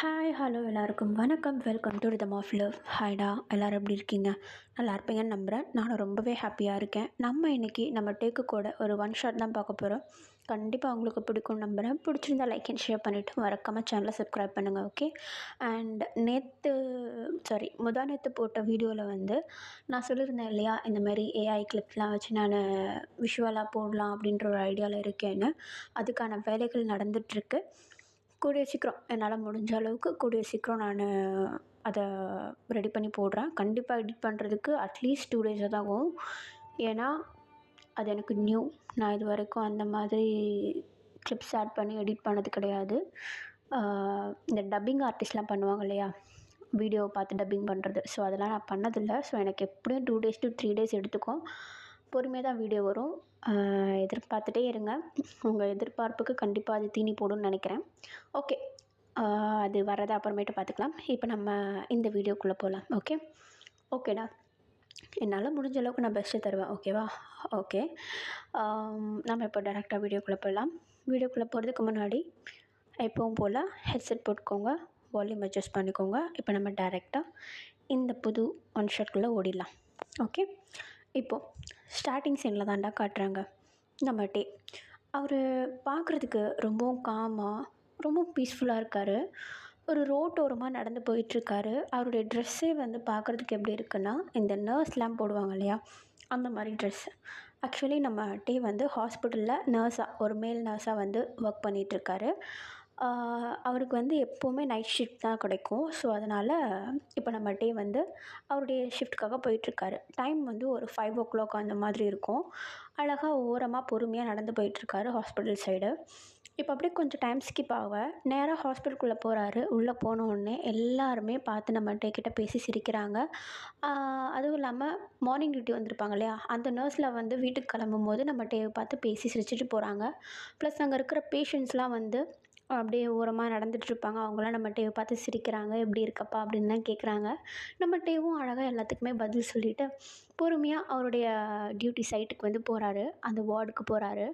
Hi hello எல்லாருக்கும் வணக்கம். Welcome to rhythm of love. ஹாய்டா, எல்லோரும் எப்படி இருக்கீங்க? நல்லா இருப்பீங்கன்னு நம்புகிறேன். நானும் ரொம்பவே ஹாப்பியாக இருக்கேன். நம்ம இன்றைக்கி நம்ம டேக்கு கூட ஒரு ஒன் ஷாட் தான் பார்க்க போகிறோம். கண்டிப்பாக உங்களுக்கு பிடிக்கும் நம்புகிறேன். பிடிச்சிருந்தா லைக் அண்ட் ஷேர் பண்ணிவிட்டு மறக்காமல் சேனலை சப்ஸ்கிரைப் பண்ணுங்கள். ஓகே. அண்ட் நேற்று போட்ட வீடியோவில் வந்து நான் சொல்லியிருந்தேன் இல்லையா, இந்த மாதிரி ஏஐ கிளிப்ஸ்லாம் வச்சு நான் விஷுவலாக போடலாம் அப்படின்ற ஒரு ஐடியாவில் இருக்கேன்னு. அதுக்கான வேலைகள் நடந்துகிட்ருக்கு. கூடிய சீக்கிரம் என்னால் முடிஞ்ச அளவுக்கு கூடிய சீக்கிரம் நான் அதை ரெடி பண்ணி போடுறேன். கண்டிப்பாக எடிட் பண்ணுறதுக்கு அட்லீஸ்ட் 2 days தான் ஆகும். ஏன்னா அது எனக்கு நியூ. நான் இது வரைக்கும் அந்த மாதிரி கிளிப்ஸ் ஆட் பண்ணி எடிட் பண்ணது கிடையாது. இந்த டப்பிங் ஆர்டிஸ்ட்லாம் பண்ணுவாங்க இல்லையா, வீடியோ பார்த்து டப்பிங் பண்ணுறது, ஸோ அதெல்லாம் நான் பண்ணதில்லை. ஸோ எனக்கு எப்படியும் 2 days to 3 days எடுத்துக்கும். பொறுமையாக தான் வீடியோ வரும். எதிர்பார்த்துட்டே இருங்க. உங்கள் எதிர்பார்ப்புக்கு கண்டிப்பாக அது தீனி போடும்னு நினைக்கிறேன். ஓகே, அது வர்றதை அப்புறமேட்டு பார்த்துக்கலாம். இப்போ நம்ம இந்த வீடியோக்குள்ளே போகலாம். ஓகேடா, என்னால் முடிஞ்ச அளவுக்கு நான் பெஸ்ட்டு தருவேன். ஓகேவா? ஓகே, நம்ம இப்போ டேரெக்டாக வீடியோக்குள்ளே போகலாம். வீடியோக்குள்ளே போகிறதுக்கு முன்னாடி எப்பவும் போல் ஹெட்செட் போட்டுக்கோங்க, வால்யூம் அட்ஜஸ்ட் பண்ணிக்கோங்க. இப்போ நம்ம டேரெக்டாக இந்த புது ஒன் ஷாட்குள்ளே ஓடிடலாம். ஓகே, இப்போது ஸ்டார்டிங் சீனில் தாண்டா காட்டுறாங்க நம்ம டே. அவர் பார்க்குறதுக்கு ரொம்பவும் காமாக, ரொம்ப பீஸ்ஃபுல்லாக இருக்கார். ஒரு ரோட்டோரமாக நடந்து போயிட்டுருக்காரு. அவருடைய ட்ரெஸ்ஸே வந்து பார்க்குறதுக்கு எப்படி இருக்குன்னா, இந்த நர்ஸ்லாம் போடுவாங்க இல்லையா, அந்த மாதிரி ட்ரெஸ்ஸு. ஆக்சுவலி நம்ம டே வந்து ஹாஸ்பிட்டலில் நர்ஸாக, ஒரு மேல் நர்ஸாக வந்து ஒர்க் பண்ணிகிட்ருக்காரு. அவருக்கு வந்து எப்போவுமே நைட் ஷிஃப்ட் தான் கிடைக்கும். ஸோ அதனால் இப்போ நம்ம டே வந்து அவருடைய ஷிஃப்ட்டுக்காக போயிட்டுருக்காரு. டைம் வந்து ஒரு 5 o'clock அந்த மாதிரி இருக்கும். அழகாக ஓரமாக பொறுமையாக நடந்து போயிட்டுருக்காரு ஹாஸ்பிட்டல் சைடு. இப்போ அப்படியே கொஞ்சம் டைம் ஸ்கிப் ஆக நேராக ஹாஸ்பிட்டலுக்குள்ளே போகிறாரு. உள்ளே போனோடனே எல்லாருமே பார்த்து நம்ம டே கிட்ட பேசி சிரிக்கிறாங்க. அதுவும் இல்லாமல் மார்னிங் டியூட்டி வந்திருப்பாங்க இல்லையா, அந்த நர்ஸில் வந்து வீட்டுக்கு கிளம்பும்போது நம்ம டேவை பார்த்து பேசி சிரிச்சிட்டு போகிறாங்க. ப்ளஸ் அங்கே இருக்கிற பேஷண்ட்ஸ்லாம் வந்து அப்படியே ஓரமாக நடந்துகிட்ருப்பாங்க. அவங்களாம் நம்ம டேவை பார்த்து சிரிக்கிறாங்க. எப்படி இருக்கப்பா அப்படின்லாம் கேட்குறாங்க. நம்ம டேவும் அழகாக எல்லாத்துக்குமே பதில் சொல்லிவிட்டு பொறுமையாக அவருடைய டியூட்டி சைட்டுக்கு வந்து போகிறாரு. அந்த வார்டுக்கு போகிறாரு.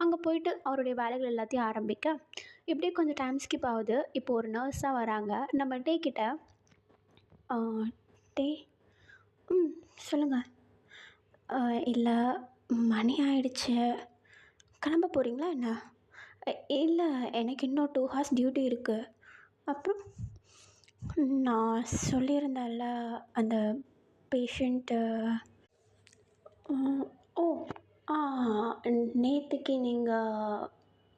அங்கே போயிட்டு அவருடைய வேலைகள் எல்லாத்தையும் ஆரம்பிக்க இப்படியே கொஞ்சம் டைம் ஸ்கிப் ஆகுது. இப்போ ஒரு நர்ஸாக வராங்க. நம்ம டே கிட்ட டே சொல்லுங்கள். இல்லை, மணி ஆயிடுச்சு, கிளம்ப போகிறீங்களா என்ன? இல்லை, எனக்கு இன்னும் 2 hours டியூட்டி இருக்குது. அப்புறம் நான் சொல்லியிருந்தேன்ல, அந்த பேஷண்ட்டு. ஓ ஆ நேற்றுக்கு நீங்கள்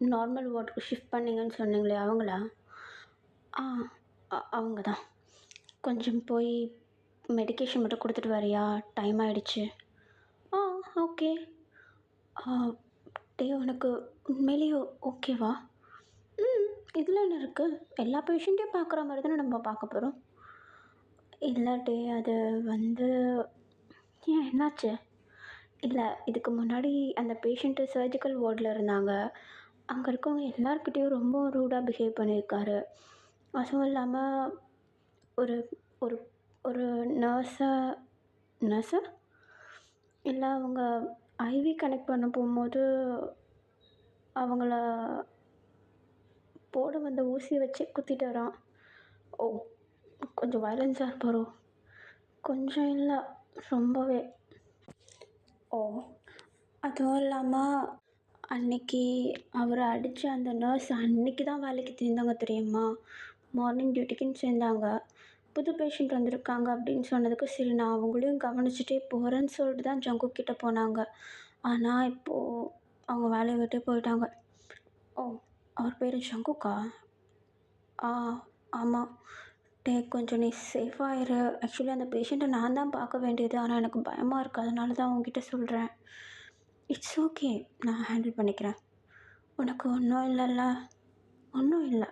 நார்மல் வார்டுக்கு ஷிஃப்ட் பண்ணீங்கன்னு சொன்னீங்களே, அவங்களா? ஆ அவங்க தான். கொஞ்சம் போய் மெடிக்கேஷன் மட்டும் கொடுத்துட்டு வரியா? டைம் ஆகிடுச்சு. ஓகே. டே, உனக்கு உண்மையிலேயே ஓகேவா? இதில் என்ன இருக்குது? எல்லா பேஷண்ட்டையும் பார்க்குற மாதிரி தானே நம்ம பார்க்க போகிறோம். இல்லை டே, அது வந்து ஏன், என்னாச்சு? இல்லை, இதுக்கு முன்னாடி அந்த பேஷண்ட்டு சர்ஜிக்கல் வார்டில் இருந்தாங்க. அங்கே இருக்கவங்க எல்லாருக்கிட்டேயும் ரொம்ப ரூடாக பிஹேவ் பண்ணியிருக்காரு. அதுவும் இல்லாமல் ஒரு ஒரு ஒரு நர்ஸை இல்லை, அவங்க ஐவி கனெக்ட் பண்ண போகும்போது அவங்கள போட வந்த ஊசியை வச்சு குத்திட்டாராம். ஓ, கொஞ்சம் வயலன்ஸாக இருப்பாரோ? கொஞ்சம் இல்லை, ரொம்பவே. ஓ, அதுவும் இல்லாமல் அன்னைக்கு அவரை அடித்த அந்த நர்ஸ் அன்றைக்கி தான் வேலைக்கு சேர்ந்தாங்க தெரியுமா? மார்னிங் டியூட்டிக்குன்னு சேர்ந்தாங்க. புது பேஷண்ட் வந்திருக்காங்க அப்படின்னு சொன்னதுக்கு சரி நான் அவங்களையும் கவனிச்சுட்டே போகிறேன்னு சொல்லிட்டு தான் ஜங்கு கிட்டே போனாங்க. ஆனால் இப்போது அவங்க வேலையை விட்டே போயிட்டாங்க. ஓ, அவர் பேர் ஜங்குக்கா? ஆமாம். டே, கொஞ்சம் நீ சேஃபாக இரு. ஆக்சுவலி அந்த பேஷண்ட்டை நான் தான் பார்க்க வேண்டியது. ஆனால் எனக்கு பயமாக இருக்குது, அதனால தான் உங்ககிட்ட சொல்கிறேன். இட்ஸ் ஓகே, நான் ஹேண்டில் பண்ணிக்கிறேன். உனக்கு ஒன்றும் இல்லைல்ல? ஒன்றும் இல்லை.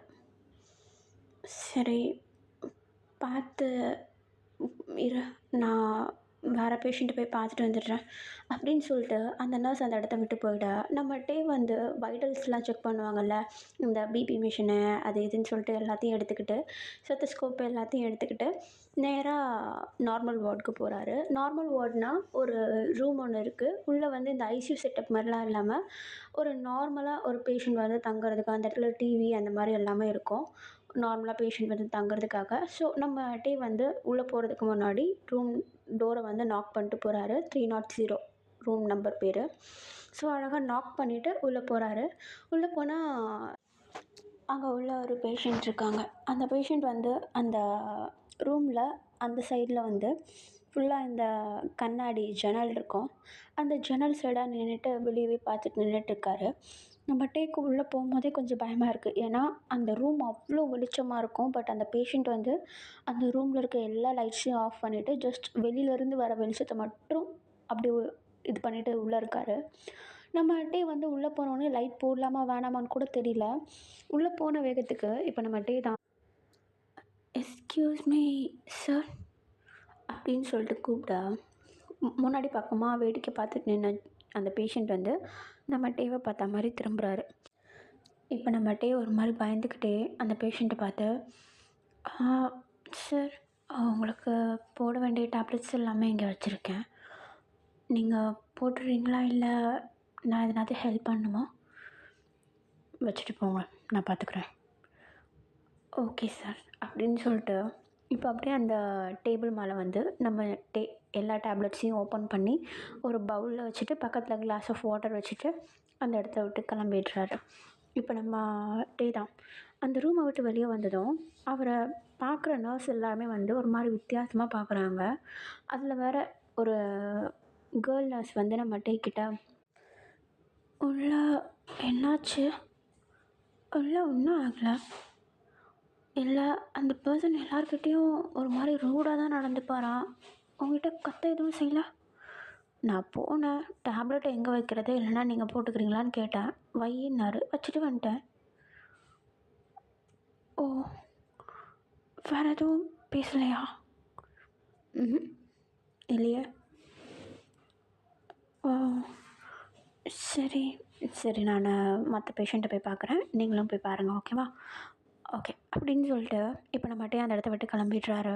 சரி, பார்த்து இரு, நான் வேறு பேஷண்ட்டை போய் பார்த்துட்டு வந்துடுறேன் அப்படின்னு சொல்லிட்டு அந்த நர்ஸ் அந்த இடத்த விட்டு போயிட, நம்ம டே வந்து வைட்டல்ஸ்லாம் செக் பண்ணுவாங்கள்ல, இந்த பிபி மிஷினு அது இதுன்னு சொல்லிட்டு எல்லாத்தையும் எடுத்துக்கிட்டு, ஸ்டெத்தஸ்கோப் எல்லாத்தையும் எடுத்துக்கிட்டு நேராக நார்மல் வார்டுக்கு போகிறாரு. நார்மல் வார்டுனால் ஒரு ரூம் ஒன்று இருக்குது. உள்ளே வந்து இந்த ஐசியூ செட்டப் மாதிரிலாம் இல்லாமல் ஒரு நார்மலாக ஒரு பேஷண்ட் வந்து தங்குறதுக்கு அந்த இடத்துல டிவி அந்த மாதிரி எல்லாமே இருக்கும். நார்மலாக பேஷண்ட் வந்து தங்குறதுக்காக. ஸோ நம்ம டே வந்து உள்ளே போகிறதுக்கு முன்னாடி ரூம் டோரை வந்து நாக் பண்ணிட்டு போகிறாரு. 300 ரூம் நம்பர் பேர். ஸோ அழகாக நாக் பண்ணிவிட்டு உள்ளே போகிறாரு. உள்ளே போனால் அங்கே உள்ள ஒரு பேஷண்ட் இருக்காங்க. அந்த பேஷண்ட் வந்து அந்த ரூமில் அந்த சைடில் வந்து ஃபுல்லாக இந்த கண்ணாடி ஜன்னல் இருக்கும். அந்த ஜன்னல் சைடாக நின்றுட்டு வெளியவே பார்த்துட்டு நின்றுட்டுருக்காரு. நம்ம டேக்கு உள்ளே போகும்போதே கொஞ்சம் பயமாக இருக்குது. ஏன்னா அந்த ரூம் அவ்வளோ வெளிச்சமாக இருக்கும். பட் அந்த பேஷண்ட் வந்து அந்த ரூமில் இருக்க எல்லா லைட்ஸையும் ஆஃப் பண்ணிவிட்டு ஜஸ்ட் வெளியிலேருந்து வர வெளிச்சத்தை மட்டும் அப்படி இது பண்ணிவிட்டு உள்ளே இருக்கார். நம்ம டே வந்து உள்ளே போனோடனே லைட் போடலாமா வேணாமான்னு கூட தெரியல. உள்ளே போன வேகத்துக்கு இப்போ நம்ம டே தான் எக்ஸ்கியூஸ் மீ சார் அப்படின்னு சொல்லிட்டு கூப்பிட்டா முன்னாடி பக்கமாக வேடிக்கை பார்த்துட்டு நின்ன அந்த பேஷண்ட் வந்து நம்ம டேவை பார்த்த மாதிரி திரும்புகிறாரு. இப்போ நம்ம டே ஒரு மாதிரி பயந்துக்கிட்டே அந்த பேஷண்ட்டை பார்த்து, சார் உங்களுக்கு போட வேண்டிய டேப்லெட்ஸ் எல்லாமே இங்கே வச்சுருக்கேன். நீங்கள் போட்டுடுறீங்களா இல்லை நான் எதனாவது ஹெல்ப் பண்ணணுமா? வச்சுட்டு போங்க, நான் பார்த்துக்குறேன். ஓகே சார் அப்படின்னு சொல்லிட்டு இப்போ அப்படியே அந்த டேபிள் மேலே வந்து நம்ம எல்லா டேப்லெட்ஸையும் ஓப்பன் பண்ணி ஒரு பவுலில் வச்சுட்டு பக்கத்தில் கிளாஸ் ஆஃப் வாட்டர் வச்சுட்டு அந்த இடத்த விட்டு கிளம்பிடுறாரு. இப்போ நம்ம டே தான் அந்த ரூமை விட்டு வெளியே வந்ததும் அவரை பார்க்குற நர்ஸ் எல்லாருமே வந்து ஒரு மாதிரி வித்தியாசமாக பார்க்குறாங்க. அதில் வேற ஒரு கேர்ள் நர்ஸ் வந்து நம்ம டே கிட்ட, உள்ள என்னாச்சு? உள்ள ஒன்றும் ஆகலை. இல்லை அந்த பர்சன் எல்லாருக்கிட்டேயும் ஒரு மாதிரி ரூடாக தான் நடந்துப்பாரான். உங்கள்கிட்ட கத்த எதுவும் செய்யலை? நான் போனேன், டேப்லெட்டை எங்கே வைக்கிறது, இல்லைன்னா நீங்கள் போட்டுக்கிறீங்களான்னு கேட்டேன். வையின்னாரு, வச்சுட்டு வந்துட்டேன். ஓ, வேறு எதுவும் பேசலையா? இல்லையே. ஓ சரி சரி, நான் மற்ற பேஷண்ட்டை போய் பார்க்குறேன், நீங்களும் போய் பாருங்கள், ஓகேவா? ஓகே அப்படின்னு சொல்லிட்டு இப்போ நம்மகிட்டே அந்த இடத்த விட்டு கிளம்பிடுறாரு.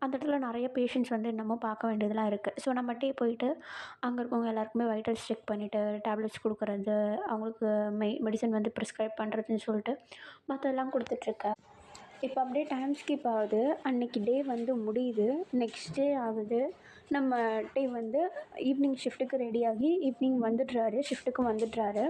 அந்த இடத்துல நிறைய பேஷண்ட்ஸ் வந்து இன்னமும் பார்க்க வேண்டியதெல்லாம் இருக்குது. ஸோ நம்மகிட்டே போயிட்டு அங்கே இருக்கவங்க எல்லாருக்குமே வைட்டல்ஸ் செக் பண்ணிவிட்டு டேப்லெட்ஸ் கொடுக்குறது, அவங்களுக்கு மெடிசன் வந்து ப்ரிஸ்கிரைப் பண்ணுறதுன்னு சொல்லிட்டு மற்றெல்லாம் கொடுத்துட்ருக்கேன். இப்போ அப்படியே டைம் ஸ்கிப் ஆகுது. அன்றைக்கி டே வந்து முடியுது. நெக்ஸ்ட் டே ஆகுது. நம்ம டே வந்து ஈவினிங் ஷிஃப்ட்டுக்கு ரெடியாகி ஈவினிங் வந்துடுறாரு. ஷிஃப்ட்டுக்கு வந்துடுறாரு.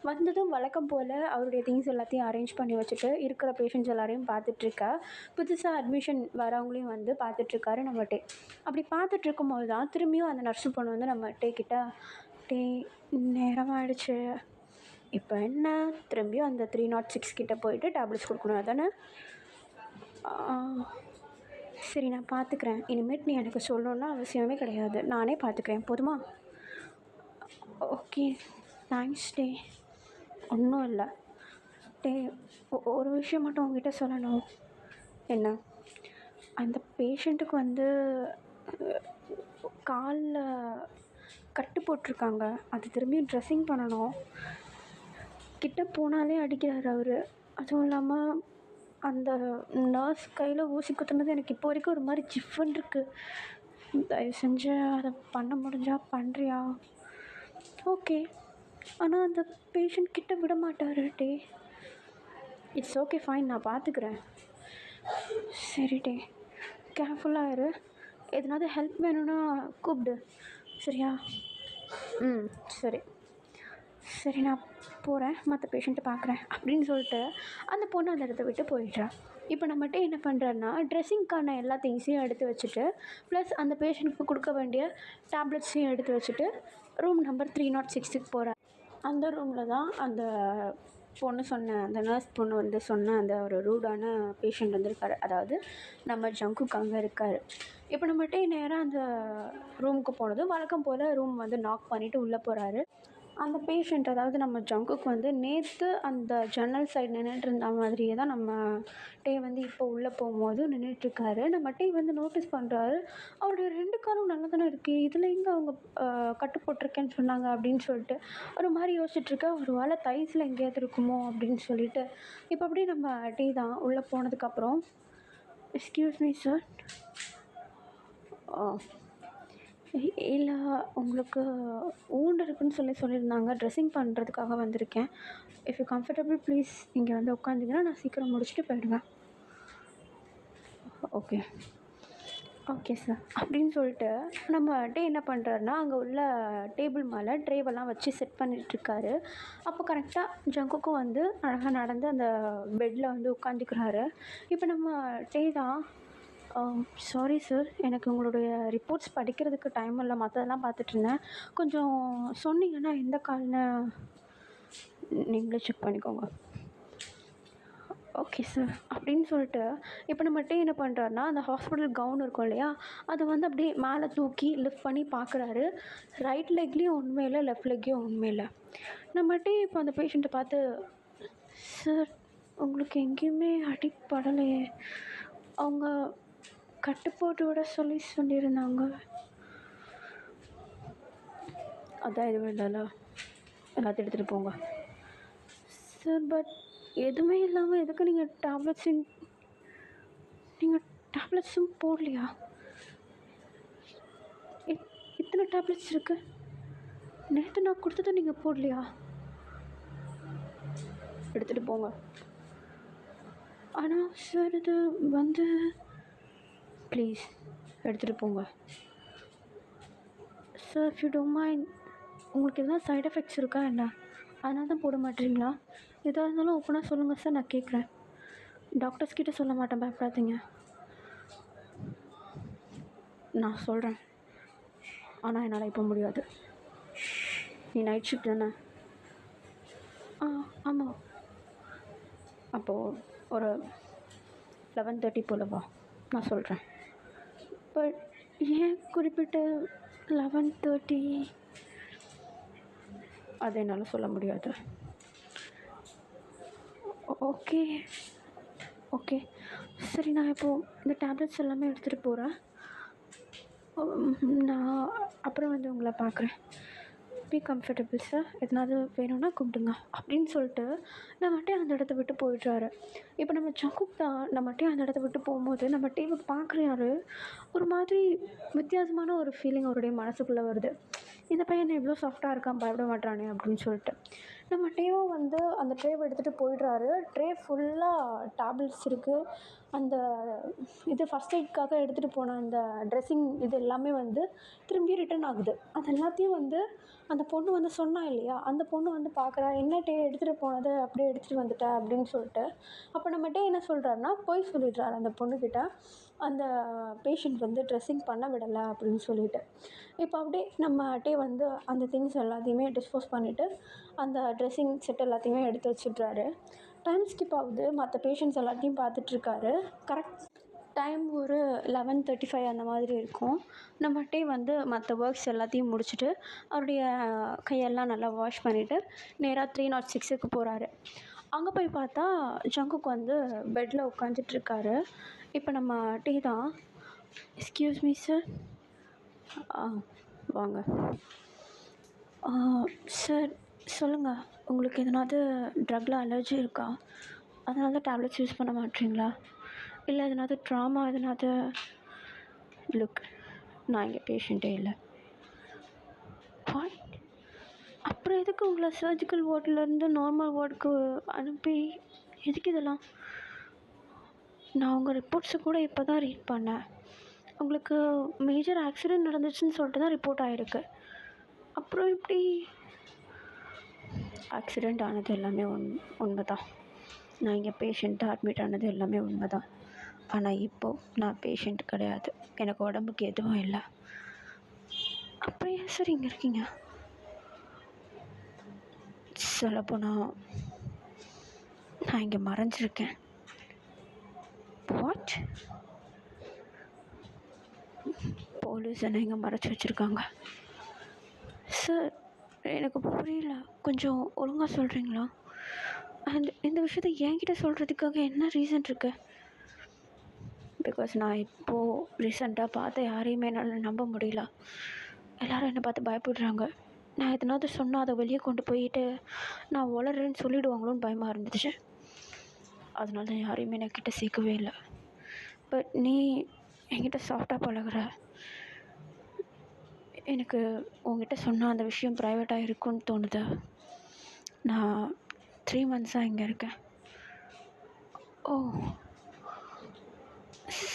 வந்ததும் வழக்கம் போல் அவருடைய திங்ஸ் எல்லாத்தையும் அரேஞ்ச் பண்ணி வச்சுட்டு இருக்கிற பேஷண்ட்ஸ் எல்லாரையும் பார்த்துட்ருக்கா. புதுசாக அட்மிஷன் வரவங்களையும் வந்து பார்த்துட்ருக்காரு நம்ம டே. அப்படி பார்த்துட்ருக்கும்போது தான் திரும்பியும் அந்த நர்ஸு பொண்ணு வந்து நம்ம டே கிட்ட, டே நேரம் ஆகிடுச்சு, இப்போ என்ன திரும்பியும் அந்த 306 கிட்டே போயிட்டு டேப்லெட்ஸ் கொடுக்கணும் அதானே? சரி நான் பார்த்துக்கிறேன். இனிமேட் நீ எனக்கு சொல்லணுன்னா அவசியமே கிடையாது, நானே பார்த்துக்கிறேன், போதுமா? ஓகே தேங்க்ஸ் டே. ஒன்றும் இல்லை டே, ஒரு விஷயம் மட்டும் உங்ககிட்ட சொல்லணும். என்ன? அந்த பேஷண்ட்டுக்கு வந்து காலில் கட்டு போட்டிருக்காங்க, அது திரும்பியும் ட்ரெஸ்ஸிங் பண்ணணும். கிட்ட போனாலே அடிக்கிறார் அவர். அதுவும் இல்லாமல் அந்த நர்ஸ் கையில் ஊசி குத்துனது எனக்கு இப்போ வரைக்கும் ஒரு மாதிரி ஜிஃப்னு இருக்குது. தயவு செஞ்சு அதை பண்ண முடிஞ்சால் பண்ணுறியா? ஓகே, ஆனால் அந்த பேஷண்ட் கிட்ட விட மாட்டார் டே. இட்ஸ் ஓகே ஃபைன், நான் பார்த்துக்கிறேன். சரி டே, கேர்ஃபுல்லாக இரு. எதனாவது ஹெல்ப் வேணும்னா கூப்பிடு, சரியா? சரி சரி, நான் போகிறேன், மற்ற பேஷண்ட்டை பார்க்குறேன் அப்படின்னு சொல்லிட்டு அந்த பொண்ணு அந்த இடத்த விட்டு போயிடுறா. இப்போ நம்மகிட்ட என்ன பண்ணுறாருன்னா ட்ரெஸ்ஸிங்க்கான எல்லா திங்ஸையும் எடுத்து வச்சுட்டு ப்ளஸ் அந்த பேஷண்ட்டுக்கு கொடுக்க வேண்டிய டேப்லெட்ஸையும் எடுத்து வச்சுட்டு ரூம் நம்பர் 306க்கு போகிறார். அந்த ரூமில் தான் அந்த பொண்ணு அந்த நர்ஸ் பொண்ணு வந்து சொன்ன அந்த ஒரு ரூடான பேஷண்ட் வந்திருக்காரு. அதாவது நம்ம ஜங்குக்கு அங்கே இருக்கார். இப்போ நம்மகிட்ட நேராக அந்த ரூமுக்கு போனதும் வழக்கம் போல் ரூம் வந்து நாக் பண்ணிவிட்டு உள்ளே போகிறாரு. அந்த பேஷண்ட், அதாவது நம்ம ஜங்குக்கு வந்து நேற்று அந்த ஜன்னல் சைடு நின்றுட்டுருந்த மாதிரியே தான் நம்ம டே வந்து இப்போ உள்ளே போகும்போது நின்றுட்டுருக்காரு. நம்ம டே வந்து நோட்டீஸ் பண்ணுறாரு, அவருடைய 2 காலும் நல்லா தானே இருக்குது, இதில் எங்கே அவங்க கட்டு போட்டிருக்கேன்னு சொன்னாங்க அப்படின்னு சொல்லிட்டு ஒரு மாதிரி யோசிச்சுட்ருக்கா. ஒரு வேளை தைஸில் எங்கேயாவது இருக்குமோ அப்படின்னு சொல்லிட்டு இப்போ அப்படியே நம்ம டே தான் உள்ளே போனதுக்கப்புறம், எக்ஸ்கியூஸ் மீ சார், இல்லை உங்களுக்கு ஊண்டு இருக்குன்னு சொல்லியிருந்தாங்க, ட்ரெஸ்ஸிங் பண்ணுறதுக்காக வந்திருக்கேன். இஃப் யூ கம்ஃபர்டபுள் ப்ளீஸ் இங்கே வந்து உட்காந்திங்கன்னா நான் சீக்கிரம் முடிச்சுட்டு போயிடுவேன். ஓகே ஓகே சார் அப்படின்னு சொல்லிட்டு நம்ம டே என்ன பண்ணுறாருனா அங்கே உள்ள டேபிள் மேலே ட்ரேவெல்லாம் வச்சு செட் பண்ணிகிட்ருக்காரு. அப்போ கரெக்டாக ஜங்குக்கும் வந்து அழகாக நடந்து அந்த பெட்டில் வந்து உட்காந்துக்கிறாரு. இப்போ நம்ம டே தான், சாரி சார், எனக்கு உங்களுடைய ரிப்போர்ட்ஸ் படிக்கிறதுக்கு டைம் இல்லை, மற்றதெல்லாம் பார்த்துட்ருந்தேன். கொஞ்சம் சொன்னீங்கன்னா எந்த கால்னு நீங்களே செக் பண்ணிக்கோங்க. ஓகே சார் அப்படின்னு சொல்லிட்டு இப்போ நம்ம டே என்ன பண்ணுறாருனா அந்த ஹாஸ்பிட்டல் கவுன் இருக்கும் இல்லையா, அதை வந்து அப்படியே மேலே தூக்கி லிஃப்ட் பண்ணி பார்க்குறாரு. ரைட் லெக்லேயும் ஒன்றுமே இல்லை, லெஃப்ட் லெக்லேயும் ஒன்றுமே இல்லை. நம்ம டே இப்போ அந்த பேஷண்ட்டை பார்த்து, சார் உங்களுக்கு எங்கேயுமே அடிப்படலையே, அவங்க கட்டு போட்டு விட சொல்லியிருந்தாங்க. அதான் எதுவும் இல்லைல்ல, எல்லாத்தையும் எடுத்துகிட்டு போங்க. சார் பட் எதுவுமே இல்லாமல் எதுக்கு நீங்கள் டேப்லெட்ஸும் போடலையா? இத்தனை டேப்லெட்ஸ் இருக்குது, நேற்று நான் கொடுத்ததை நீங்கள் போடலையா? எடுத்துகிட்டு போங்க. ஆனால் சார் இது வந்து ப்ளீஸ் எடுத்துகிட்டு போங்க sir. If you don't mind, உங்களுக்கு எதனா சைட் எஃபெக்ட்ஸ் இருக்கா என்ன? அதனால தான் போட மாட்டீங்களா? எதாக இருந்தாலும் ஓப்பனாக சொல்லுங்கள் சார், நான் கேட்குறேன். டாக்டர்ஸ் கிட்டே சொல்ல மாட்டேன், பயப்படாதீங்க. நான் சொல்கிறேன், ஆனால் என்னால் இப்போ முடியாது. நீ நைட் ஷிஃப்ட் தானே? ஆமாம். அப்போது ஒரு 11:30 போல் வா, நான் சொல்கிறேன். பட் ஏன் குறிப்பிட்ட 11:30? அதை என்னால் சொல்ல முடியாது. ஓகே ஓகே சரி, நான் இப்போது இந்த டேப்லெட்ஸ் எல்லாமே எடுத்துகிட்டு போகிறேன். நான் அப்புறம் வந்து உங்களை பார்க்குறேன். பி கம்ஃபர்டபுள் சார், எதனாவது வேணும்னா கூப்பிடுங்க அப்படின்னு சொல்லிட்டு நம்மகிட்டே அந்த இடத்த விட்டு போயிடுறாரு. இப்போ நம்ம ஜங்குக் தான் நம்மகிட்டே அந்த இடத்த விட்டு போகும்போது நம்ம டீவை பார்க்குறாரு. ஒரு மாதிரி வித்தியாசமான ஒரு ஃபீலிங் அவருடைய மனசுக்குள்ளே வருது. இந்த பையன் எவ்வளோ சாஃப்டாக இருக்கான், பயப்பட மாட்டானே அப்படின்னு சொல்லிட்டு நம்ம டேவும் வந்து அந்த ட்ரேவை எடுத்துகிட்டு போயிடுறாரு. ட்ரே ஃபுல்லாக டேப்லெட்ஸ் இருக்குது. அந்த இது ஃபஸ்ட் எய்ட்காக எடுத்துகிட்டு போன அந்த ட்ரெஸ்ஸிங் இது எல்லாமே வந்து திரும்பி ரிட்டன் ஆகுது. அது எல்லாத்தையும் வந்து அந்த பொண்ணு வந்து சொன்னா இல்லையா, அந்த பொண்ணு வந்து பார்க்குறா, என்ன டே எடுத்துகிட்டு போனதை அப்படியே எடுத்துகிட்டு வந்துட்ட அப்படின்னு சொல்லிட்டு. அப்போ நம்ம டே என்ன சொல்கிறாருன்னா பொய் சொல்லிடுறாரு அந்த பொண்ணுக்கிட்ட, அந்த பேஷண்ட் வந்து ட்ரெஸ்ஸிங் பண்ண விடலை அப்படின்னு சொல்லிட்டு. இப்போ அப்படியே நம்ம டே வந்து அந்த திங்ஸ் எல்லாத்தையுமே டிஸ்போஸ் பண்ணிவிட்டு அந்த ட்ரெஸ்ஸிங் செட் எல்லாத்தையுமே எடுத்து வச்சிடுறாரு. டைம் ஸ்கிப் ஆகுது, மற்ற பேஷண்ட்ஸ் எல்லாத்தையும் பார்த்துட்ருக்காரு. கரெக்ட் டைம் ஒரு 11:35 அந்த மாதிரி இருக்கும். நம்ம டே வந்து மற்ற ஒர்க்ஸ் எல்லாத்தையும் முடிச்சுட்டு அவருடைய கையெல்லாம் நல்லா வாஷ் பண்ணிவிட்டு நேராக 306க்கு போகிறாரு. அங்கே போய் பார்த்தா ஜங்குக்கு வந்து பெட்டில் உட்காந்துட்ருக்காரு. இப்போ நம்ம டே தான், எக்ஸ்கியூஸ் மீ சார். வாங்க சார், சொல்லுங்கள், உங்களுக்கு எதனாவது ட்ரக்கில் அலர்ஜி இருக்கா? அதனால தான் டேப்லெட்ஸ் யூஸ் பண்ண மாட்டீங்களா? இல்லை எதனாவது ட்ராமா எதனாவது? லுக், நான் இங்கே பேஷண்ட்டே இல்லை. வாட்? அப்புறம் எதுக்கு உங்களை சர்ஜிக்கல் வார்டிலேருந்து நார்மல் வார்டுக்கு அனுப்பி எதுக்கு இதெல்லாம்? நான் உங்கள் ரிப்போர்ட்ஸை கூட இப்போ தான் ரீட் பண்ணேன். உங்களுக்கு மேஜர் ஆக்சிடெண்ட் நடந்துச்சுன்னு சொல்லிட்டு தான் ரிப்போர்ட் ஆகிருக்கு. அப்புறம் இப்படி ஆக்சிடெண்ட் ஆனது எல்லாமே உண்மை தான். நான் இங்கே பேஷண்ட்டாக அட்மிட் ஆனது எல்லாமே உண்மை தான். ஆனால் இப்போது நான் பேஷண்ட் கிடையாது, எனக்கு உடம்புக்கு எதுவும் இல்லை. அப்புறம் ஏன் சார் இங்கே இருக்கீங்க? சொல்லப்போனால் நான் இங்கே மறைஞ்சிருக்கேன். வாட்? போலீஸ் என்னை இங்கே மறைச்சி வச்சுருக்காங்க. சார் எனக்கு புரியல, கொஞ்சம் ஒழுங்காக சொல்கிறீங்களா? அண்ட் இந்த விஷயத்தை என்கிட்ட சொல்கிறதுக்காக என்ன ரீசன் இருக்குது? பிகாஸ் நான் இப்போது ரீசெண்டாக பார்த்த யாரையுமே என்னால் நம்ப முடியல. எல்லோரும் என்னை பார்த்து பயப்படுறாங்க. நான் எதனாவது சொன்னால் அதை வெளியே கொண்டு போயிட்டு நான் வளர்றேன்னு சொல்லிவிடுவாங்களோன்னு பயமாக இருந்துச்சு. அதனால தான் யாரையுமே என்கிட்ட சேர்க்கவே இல்லை. பட் நீ என்கிட்ட சாஃப்டாக பழகுற, எனக்கு உங்ககிட்ட சொன்னால் அந்த விஷயம் ப்ரைவேட்டாக இருக்குன்னு தோணுது. நான் 3 months இங்கே இருக்கேன். ஓ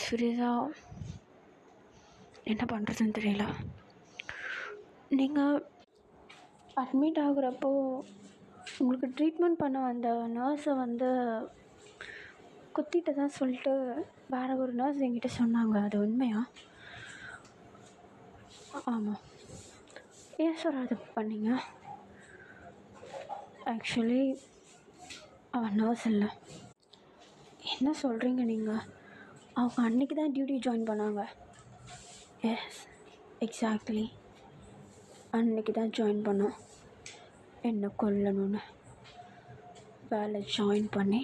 சீரியஸாக என்ன பண்ணுறதுன்னு தெரியல. நீங்கள் அட்மிட் ஆகுறப்போ உங்களுக்கு ட்ரீட்மெண்ட் பண்ண வந்த நர்ஸை வந்து குத்திட்டதா சொல்லிட்டு வேறு ஒரு நர்ஸ் என்கிட்ட சொன்னாங்க. அது உண்மையா? ஆமாம். ஏன் சார் அது பண்ணீங்க? ஆக்சுவலி அவன் நர்ஸ் இல்லை. என்ன சொல்கிறீங்க நீங்கள்? அவங்க அன்றைக்கி தான் டியூட்டி ஜாயின் பண்ணாங்க. Yes, exactly. அன்றைக்கி தான் ஜாயின் பண்ணோம். என்னை கொல்லணும்னு வேலை ஜாயின் பண்ணி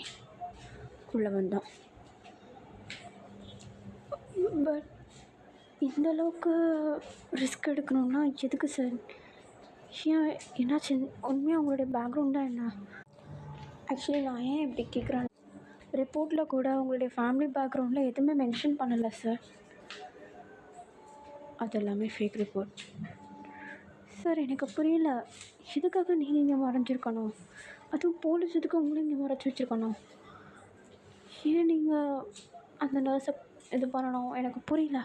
உள்ளே வந்தோம். பட் இந்தளவுக்கு ரிஸ்க் எடுக்கணும்னா எதுக்கு சார்? ஏன் என்னாச்சு? உண்மையாக உங்களுடைய பேக்ரவுண்ட் தான் என்ன? ஆக்சுவலி நான் ஏன் இப்படி கேட்குறேன், ரிப்போர்ட்டில் கூட உங்களுடைய ஃபேமிலி பேக்ரவுண்டில் எதுவுமே மென்ஷன் பண்ணலை சார். அது எல்லாமே ஃபேக் ரிப்போர்ட். சார் எனக்கு புரியல, எதுக்காக நீங்கள் இங்கே மறைஞ்சிருக்கணும்? அதுவும் போலீஸ் எதுக்கு உங்களும் இங்கே மறைச்சி வச்சுருக்கணும்? ஏன் நீங்கள் அந்த நர்ஸை இது பண்ணணும்? எனக்கு புரியல.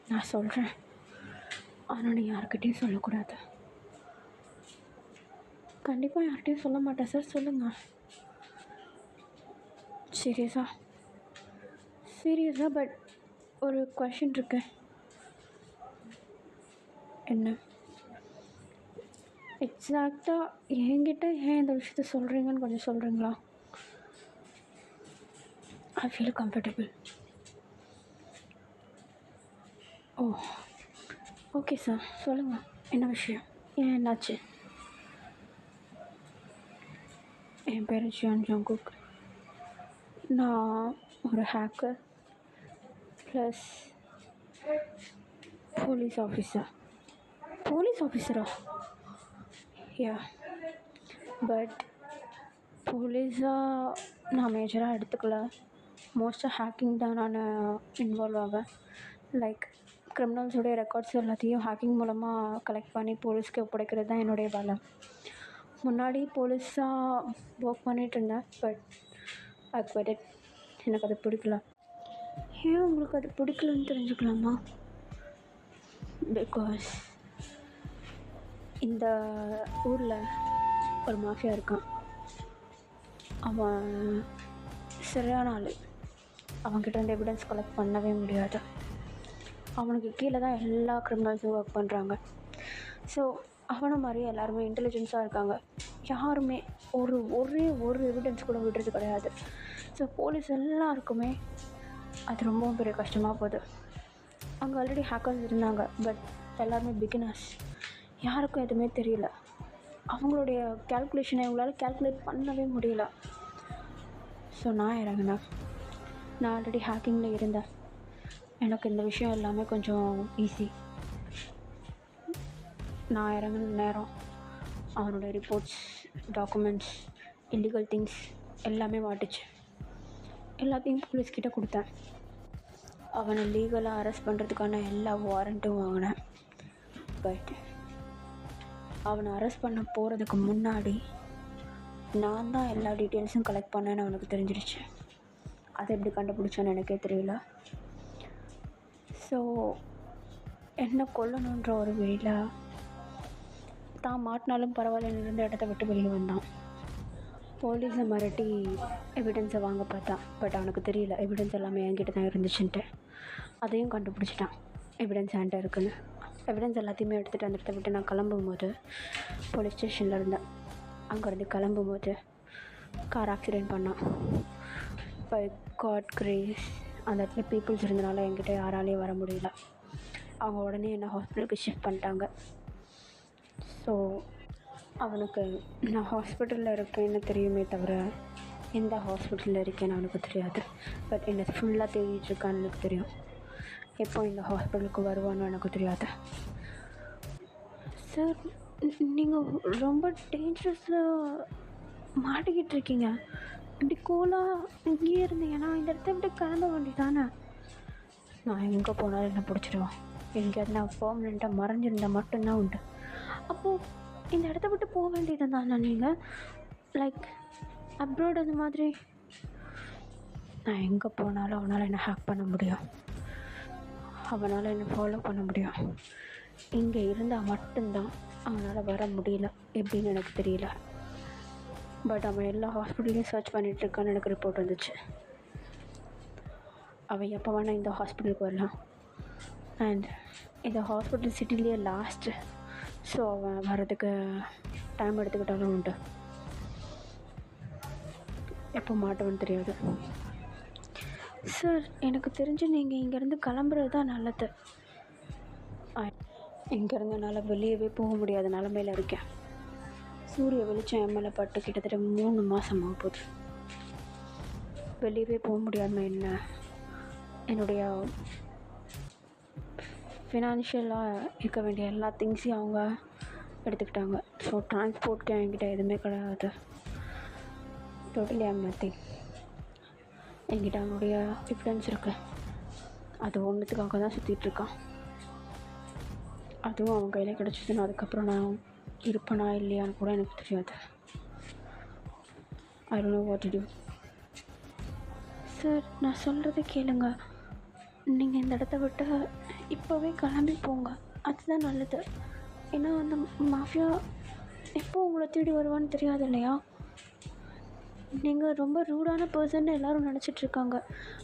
நான் சொல்கிறேன், ஆனால் நீ யார்கிட்டையும் சொல்லக்கூடாது. கண்டிப்பாக யார்கிட்டையும் சொல்ல மாட்டேன் சார். சொல்லுங்கள். சீரியஸாக பட் ஒரு கொஷின் இருக்கு. என்ன? எக்ஸாக்டாக என்கிட்ட ஏன் இந்த விஷயத்த சொல்கிறீங்கன்னு கொஞ்சம் சொல்கிறீங்களா? I feel comfortable. Oh, okay sir, சொல்லுங்கள். என்ன விஷயம்? ஏன் என்னாச்சு? என் பேர் ஜியான் ஜங்குக். நான் ஒரு hacker plus police officer. Police ஆஃபீஸரா? யா, பட் போலீஸாக நான் மேஜராக எடுத்துக்கல. மோஸ்ட்டாக ஹேக்கிங் தான் நான் இன்வால்வ் ஆவேன். லைக் கிரிமினல்ஸோடைய ரெக்கார்ட்ஸ் எல்லாத்தையும் ஹேக்கிங் மூலமாக கலெக்ட் பண்ணி போலீஸ்க்கு ஒப்படைக்கிறது தான் என்னுடைய வேலை. முன்னாடி போலீஸாக ஒர்க் பண்ணிகிட்டு இருந்தேன், பட் ஐ குவிட் இட். எனக்கு அது பிடிக்கல. ஏன் உங்களுக்கு அது பிடிக்கலன்னு தெரிஞ்சுக்கலாமா? பிகாஸ் இந்த ஊரில் ஒரு மாஃபியா இருக்கான். அவன் சரியான ஆள். அவன்கிட்ட இருந்து எவிடன்ஸ் கலெக்ட் பண்ணவே முடியாது. அவனுக்கு கீழே தான் எல்லா கிரிமினல்ஸும் ஒர்க் பண்ணுறாங்க. ஸோ அவனை மாதிரியே எல்லாருமே இன்டெலிஜென்ஸாக இருக்காங்க. யாருமே ஒரு எவிடன்ஸ் கூட விடுறது கிடையாது. ஸோ போலீஸ் எல்லாருக்குமே அது ரொம்பவும் பெரிய கஷ்டமாக போகுது. அங்கே ஆல்ரெடி ஹேக்கர்ஸ் இருந்தாங்க, பட் எல்லாருமே பிகினர்ஸ். யாருக்கும் எதுவுமே தெரியல. அவங்களுடைய கேல்குலேஷனை இவங்களால் கேல்குலேட் பண்ணவே முடியல. ஸோ நான் இறங்கினேன். நான் ஆல்ரெடி ஹேக்கிங்கில் இருந்தேன். எனக்கு இந்த விஷயம் எல்லாமே கொஞ்சம் ஈஸி. நான் இறங்கின நேரம் அவனுடைய ரிப்போர்ட்ஸ், டாக்குமெண்ட்ஸ், இல்லீகல் திங்ஸ் எல்லாமே மாட்டுச்சு. எல்லாத்தையும் போலீஸ்கிட்ட கொடுத்தேன். அவனை லீகலாக அரெஸ்ட் பண்ணுறதுக்கான எல்லா வாரண்ட்டும் வாங்கினேன். பட் அவனை அரெஸ்ட் பண்ண போகிறதுக்கு முன்னாடி நான் தான் எல்லா டீட்டெயில்ஸும் கலெக்ட் பண்ணேன்னு அவனுக்கு தெரிஞ்சிருச்சு. அதை எப்படி கண்டுபிடிச்சான்னு எனக்கே தெரியல. ஸோ என்ன கொல்லணுன்ற ஒரு வழியில் தான் மாட்டினாலும் பரவாயில்ல இருந்த இடத்த விட்டு வெளியே வந்தான். போலீஸை மிரட்டி எவிடன்ஸை வாங்க பார்த்தான். பட் அவனுக்கு தெரியல எவிடன்ஸ் எல்லாமே என்கிட்ட தான் இருந்துச்சுன்ட்டு. அதையும் கண்டுபிடிச்சிட்டான், எவிடன்ஸ் ஹேண்ட்டாக இருக்குன்னு. எவிடன்ஸ் எல்லாத்தையுமே எடுத்துகிட்டு அந்த இடத்த விட்டு நான் கிளம்பும்போது, போலீஸ் ஸ்டேஷனில் இருந்தேன். அங்கேருந்து கிளம்பும்போது கார் ஆக்சிடெண்ட் பண்ணான். பை காட் கிரேஸ் அந்த இடத்துல பீப்புள்ஸ் இருந்தனால என்கிட்ட யாராலையும் வர முடியல. அவங்க உடனே என்னை ஹாஸ்பிட்டலுக்கு ஷிஃப்ட் பண்ணிட்டாங்க. ஸோ அவனுக்கு நான் ஹாஸ்பிட்டலில் இருக்கேன்னு தெரியுமே தவிர எந்த ஹாஸ்பிட்டலில் இருக்கேன்னு அவனுக்கு தெரியாது. பட் என்னை ஃபுல்லாக தேடிட்டுருக்கான்னு எனக்கு தெரியும். எப்போ இந்த ஹாஸ்பிட்டலுக்கு வருவான்னு எனக்கு தெரியாது. சார், நீங்கள் ரொம்ப டேஞ்சரஸாக மாட்டிக்கிட்டு இருக்கீங்க. இப்படி கூலாக இங்கேயே இருந்தீங்கன்னா இந்த இடத்த விட்டு கிளம்ப வேண்டியதானே? நான் எங்கே போனாலும் என்ன பிடிச்சிடுவான். எங்கேயாவது நான் பர்மனெண்ட்டாக மறைஞ்சிருந்தால் மட்டும்தான் உண்டு. அப்போது இந்த இடத்த விட்டு போக வேண்டியது தானே நீங்கள்? லைக் அப்ராட் அந்த மாதிரி. நான் எங்கே போனாலும் அவனால் என்னை ஹேக் பண்ண முடியும், அவனால் என்னை ஃபாலோ பண்ண முடியும். இங்கே இருந்தால் மட்டும்தான் அவனால் வர முடியல, எப்படின்னு எனக்கு தெரியல. பட் அவன் எல்லா ஹாஸ்பிட்டல்லையும் சர்ச் பண்ணிகிட்ருக்கான்னு எனக்கு ரிப்போர்ட் வந்துச்சு. அவன் எப்போ வேணால் இந்த ஹாஸ்பிட்டலுக்கு வரலாம். அண்ட் இந்த ஹாஸ்பிட்டல் சிட்டிலேயே லாஸ்ட்டு. ஸோ அவன் வர்றதுக்கு டைம் எடுத்துக்கிட்டாலும் உண்டு. எப்போ மாட்டவன்னு தெரியாது. சார், எனக்கு தெரிஞ்சு நீங்கள் இங்கேருந்து கிளம்புறது தான் நல்லது. இங்கேருந்து என்னால் வெளியவே போக முடியாத நிலமையில் இருக்கேன். சூரிய வெளிச்சம் என் மேலே பட்டு கிட்டத்தட்ட 3 மாதமாக போகுது. வெளியவே போக முடியாமல் என்னுடைய ஃபினான்ஷியலாக இருக்க வேண்டிய எல்லா திங்ஸையும் அவங்க எடுத்துக்கிட்டாங்க. ஸோ டிரான்ஸ்போர்ட்க்கு என்கிட்ட எதுவுமே கிடையாது. Totally I'm nothing. என்கிட்ட அவனுடைய எவிடன்ஸ் இருக்குது. அது ஒன்றுத்துக்காக தான் சுற்றிட்டுருக்கான். அதுவும் அவன் கையில் கிடச்சிதுன்னு அதுக்கப்புறம் நான் இருப்பேனா இல்லையான்னு கூட எனக்கு தெரியாது. I don't know what to to. Sir, நான் சொல்கிறத கேளுங்க. நீங்கள் இந்த இடத்த விட்டு இப்போவே கிளம்பி போங்க, அதுதான் நல்லது. ஏன்னா அந்த மாஃபியா எப்போ உங்களை தேடி வருவான்னு தெரியாது இல்லையா? நீங்கள் ரொம்ப ரூடான பர்சன் எல்லோரும் நினச்சிட்ருக்காங்க.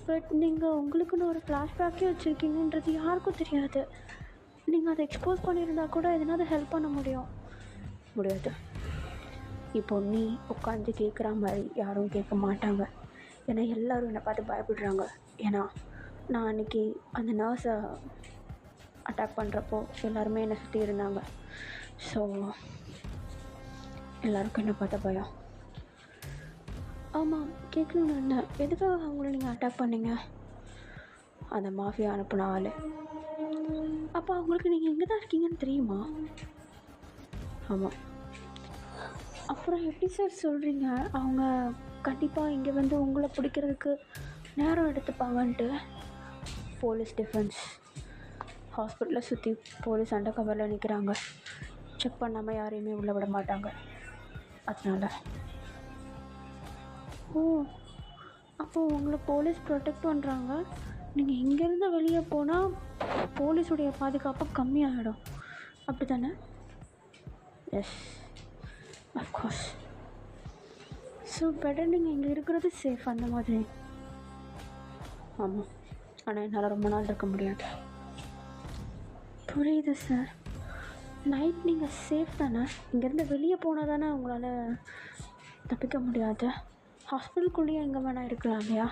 பட் நீங்கள் உங்களுக்குன்னு ஒரு ஃப்ளாஷ்பேக்கே வச்சுருக்கீங்கன்றது யாருக்கும் தெரியாது. நீங்கள் அதை எக்ஸ்போஸ் பண்ணியிருந்தா கூட எதனாவது ஹெல்ப் பண்ண முடியாது. இப்போ நீ உட்காந்து கேட்குற மாதிரி யாரும் கேட்க மாட்டாங்க. ஏன்னா எல்லோரும் என்னை பார்த்து பயப்படுறாங்க. ஏன்னா நான் அன்றைக்கி அந்த நர்ஸை அட்டாக் பண்ணுறப்போ எல்லாருமே என்னை சுற்றி இருந்தாங்க. ஸோ எல்லாருக்கும் என்னை பார்த்த பயம். ஆமாம், கேட்கணுன்னு இருந்தேன். எதுக்காக அவங்கள நீங்கள் அட்டாக் பண்ணீங்க? அந்த மாஃபியா அனுப்பின ஆள். அப்போ அவங்களுக்கு நீங்கள் எங்கே தான் இருக்கீங்கன்னு தெரியுமா? ஆமாம். அப்புறம் எப்படி சார் சொல்கிறீங்க அவங்க கண்டிப்பாக இங்கே வந்து உங்களை பிடிக்கிறதுக்கு நேரம் எடுத்துப்பாங்கன்ட்டு? போலீஸ் டிஃபென்ஸ் ஹாஸ்பிட்டலை சுற்றி போலீஸ் அண்டர் கவரில் நிற்கிறாங்க. செக் பண்ணாமல் யாரையுமே உள்ளே விட மாட்டாங்க. அதனால் அப்போது உங்களை போலீஸ் ப்ரொடெக்ட் பண்ணுறாங்க. நீங்கள் இங்கேருந்து வெளியே போனால் போலீஸுடைய பாதுகாப்பு கம்மியாகிடும், அப்படி தானே? S, of course. ஸோ பெட்டர் நீங்கள் இங்கே இருக்கிறது சேஃப், அந்த மாதிரி. ஆமாம், ஆனால் என்னால் ரொம்ப நாள் இருக்க முடியாது. புரியுது சார். நைட் நீங்கள் சேஃப் தானே? இங்கேருந்து வெளியே போனால் தானே உங்களால் தப்பிக்க முடியாது. ஹாஸ்பிட்டலுக்குள்ளேயே எங்கே வேணால் இருக்கலாம் இல்லையா?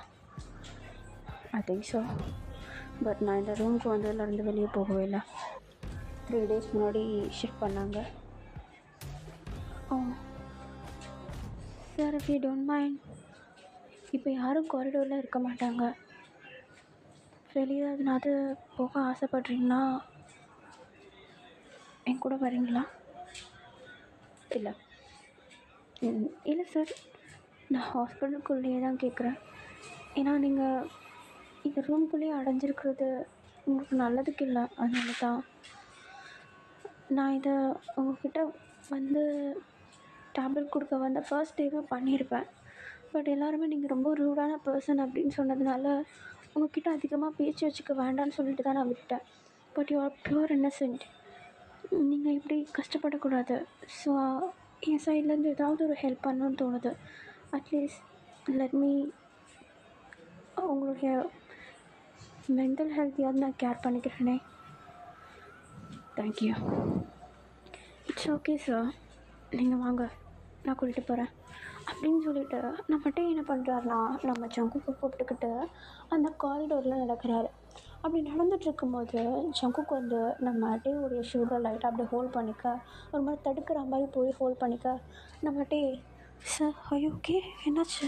I think so. பட் நான் இந்த ரூமுக்கு வந்ததுலேருந்து வெளியே போகவே இல்லை. 3 days முன்னாடி ஷிஃப்ட் பண்ணாங்க. Oh sir, if you don't mind, இப்போ யாரும் காரிடோரில் இருக்க மாட்டாங்க. வெளியே அதனாவது போக ஆசைப்படுறீங்களா? என் கூட வரீங்களா? இல்லை சார், நான் ஹாஸ்பிட்டலுக்குள்ளேயே தான் கேட்குறேன். ஏன்னா நீங்கள் இந்த ரூம்குள்ளேயே அடைஞ்சிருக்கிறது உங்களுக்கு நல்லதுக்கு இல்லை. அதனால தான் நான் இதை உங்கள்கிட்ட வந்து டேப்லெட் கொடுக்க வந்த ஃபர்ஸ்ட் டேவே பண்ணியிருப்பேன். பட் எல்லாருமே நீங்கள் ரொம்ப ரூடான பர்சன் அப்படின்னு சொன்னதுனால உங்கள்கிட்ட அதிகமாக பேச்சு வச்சுக்க வேண்டாம்னு சொல்லிட்டு தான் நான் விட்டேன். But you are pure Innocent. நீங்கள் இப்படி கஷ்டப்படக்கூடாது. ஸோ என் சைட்லேருந்து ஏதாவது ஒரு ஹெல்ப் பண்ணணுன்னு தோணுது. அட்லீஸ்ட் லெட் மீ உங்களுடைய மென்டல் ஹெல்த்தையாவது நான் கேர் பண்ணிக்கிறேனே. தேங்க்யூ. இட்ஸ் ஓகே சார், நீங்கள் வாங்க, நான் கூட்டிகிட்டு போகிறேன் அப்படின்னு சொல்லிவிட்டு நம்மகிட்ட என்ன பண்ணுறாருனா, நம்ம ஜங்குக்கு கூப்பிட்டுக்கிட்டு அந்த காரிடோரில் நடக்கிறாரு. அப்படி நடந்துகிட்ருக்கும்போது ஜங்குக்கு வந்து நம்ம டேவுடைய ஷூவில் லைட்டாக அப்படியே ஹோல்ட் பண்ணிக்க, ஒரு மாதிரி தடுக்கிற மாதிரி போய் ஹோல்ட் பண்ணிக்க, நம்ம டே சார் ஐ ஓகே, என்னாச்சு?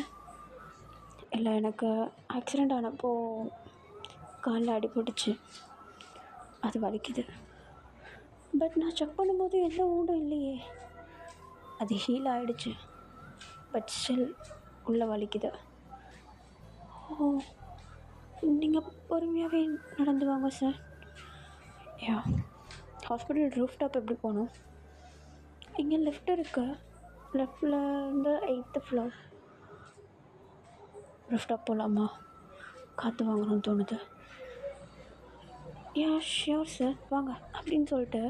இல்லை, எனக்கு ஆக்சிடெண்ட் ஆனப்போ காலில் அடிபட்டுச்சு, அது வலிக்குது. பட் நான் செக் பண்ணும்போது எந்த ஊடும் இல்லையே. அது ஹீல் ஆகிடுச்சு, பட் ஸ்டில் உள்ளே வலிக்குது. ஓ, நீங்கள் பொறுமையாகவே நடந்து வாங்க சார். யா, ஹாஸ்பிட்டல் ரூஃப் டாப் எப்படி போகணும்? இங்கே லிஃப்ட் இருக்குது, லெஃப்டில் இருந்து 8th floor ரூஃப் டாப் போகலாமா? காற்று வாங்கணும்னு தோணுது. யா ஷியோர் சார் வாங்க அப்படின்னு சொல்லிட்டு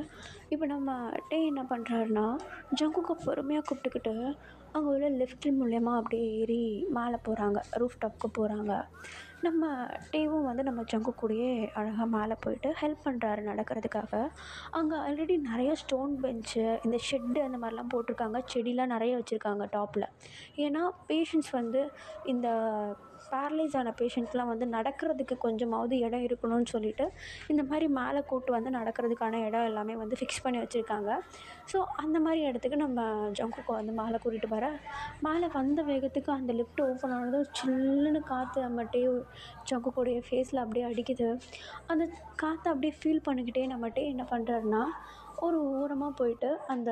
இப்போ நம்ம டே என்ன பண்ணுறாருன்னா ஜங்குக்கை பொறுமையாக கூப்பிட்டுக்கிட்டு அங்கே உள்ள லிஃப்ட் மூலயமா அப்படியே ஏறி மேலே போகிறாங்க, ரூஃப் டாப்க்கு போகிறாங்க. நம்ம டேவும் வந்து நம்ம ஜங்கு கூடயே அழகாக மேலே போயிட்டு ஹெல்ப் பண்ணுறாரு நடக்கிறதுக்காக. அங்கே ஆல்ரெடி நிறைய ஸ்டோன் பெஞ்சு, இந்த ஷெட்டு அந்த மாதிரிலாம் போட்டிருக்காங்க, செடிலாம் நிறைய வச்சுருக்காங்க டாப்பில். ஏன்னா பேஷண்ட்ஸ் வந்து இந்த பேரலைஸ் ஆன பேஷண்ட்ஸ்லாம் வந்து நடக்கிறதுக்கு கொஞ்சமாவது இடம் இருக்கணும்னு சொல்லிட்டு இந்த மாதிரி மேலே கூட்டு வந்து நடக்கிறதுக்கான இடம் எல்லாமே வந்து ஃபிக்ஸ் பண்ணி வச்சுருக்காங்க. ஸோ அந்த மாதிரி இடத்துக்கு நம்ம ஜங்குக்கை வந்து மேலே கூட்டிகிட்டு வர, மேலே வந்த வேகத்துக்கு அந்த லிஃப்ட் ஓப்பன் ஆனதும் சில்லுன்னு காற்று நம்ம ஜங்குக்கோடைய ஃபேஸில் அப்படியே அடிக்குது. அந்த காற்றை அப்படியே ஃபீல் பண்ணிக்கிட்டே நம்ம என்ன பண்ணுறாருன்னா ஒரு ஓரமாக போயிட்டு அந்த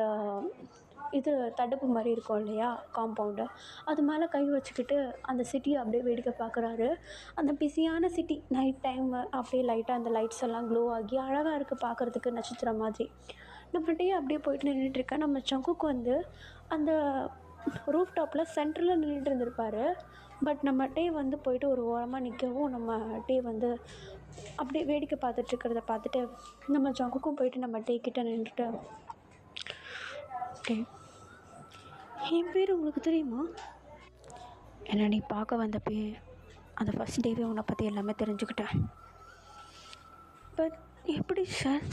இது தடுப்பு மாதிரி இருக்கும் இல்லையா, காம்பவுண்டு, அது மேலே கை வச்சுக்கிட்டு அந்த சிட்டியை அப்படியே வேடிக்கை பார்க்குறாரு. அந்த பிஸியான சிட்டி நைட் டைமு அப்படியே லைட்டாக அந்த லைட்ஸ் எல்லாம் க்ளோ ஆகி அழகாக இருக்குது பார்க்குறதுக்கு, நட்சத்திரம் மாதிரி. நம்மகிட்டே அப்படியே போயிட்டு நின்றுட்டுருக்கேன். நம்ம ஜங்குக்கு வந்து அந்த ரூஃப் டாப்பில் சென்டரில் நின்றுட்டு இருந்திருப்பார். பட் நம்ம வந்து போயிட்டு ஒரு ஓரமாக நிற்கவும் நம்ம வந்து அப்படியே வேடிக்கை பார்த்துட்ருக்கிறத பார்த்துட்டு நம்ம ஜங்குக்கும் போயிட்டு நம்ம கிட்ட நின்றுட்டு, டே என் பேர் உங்களுக்கு தெரியுமா? என்னை நீ பார்க்க வந்தப்பே அந்த ஃபஸ்ட் டேவே உன்னை பற்றி எல்லாமே தெரிஞ்சுக்கிட்டேன். பட் எப்படி sir?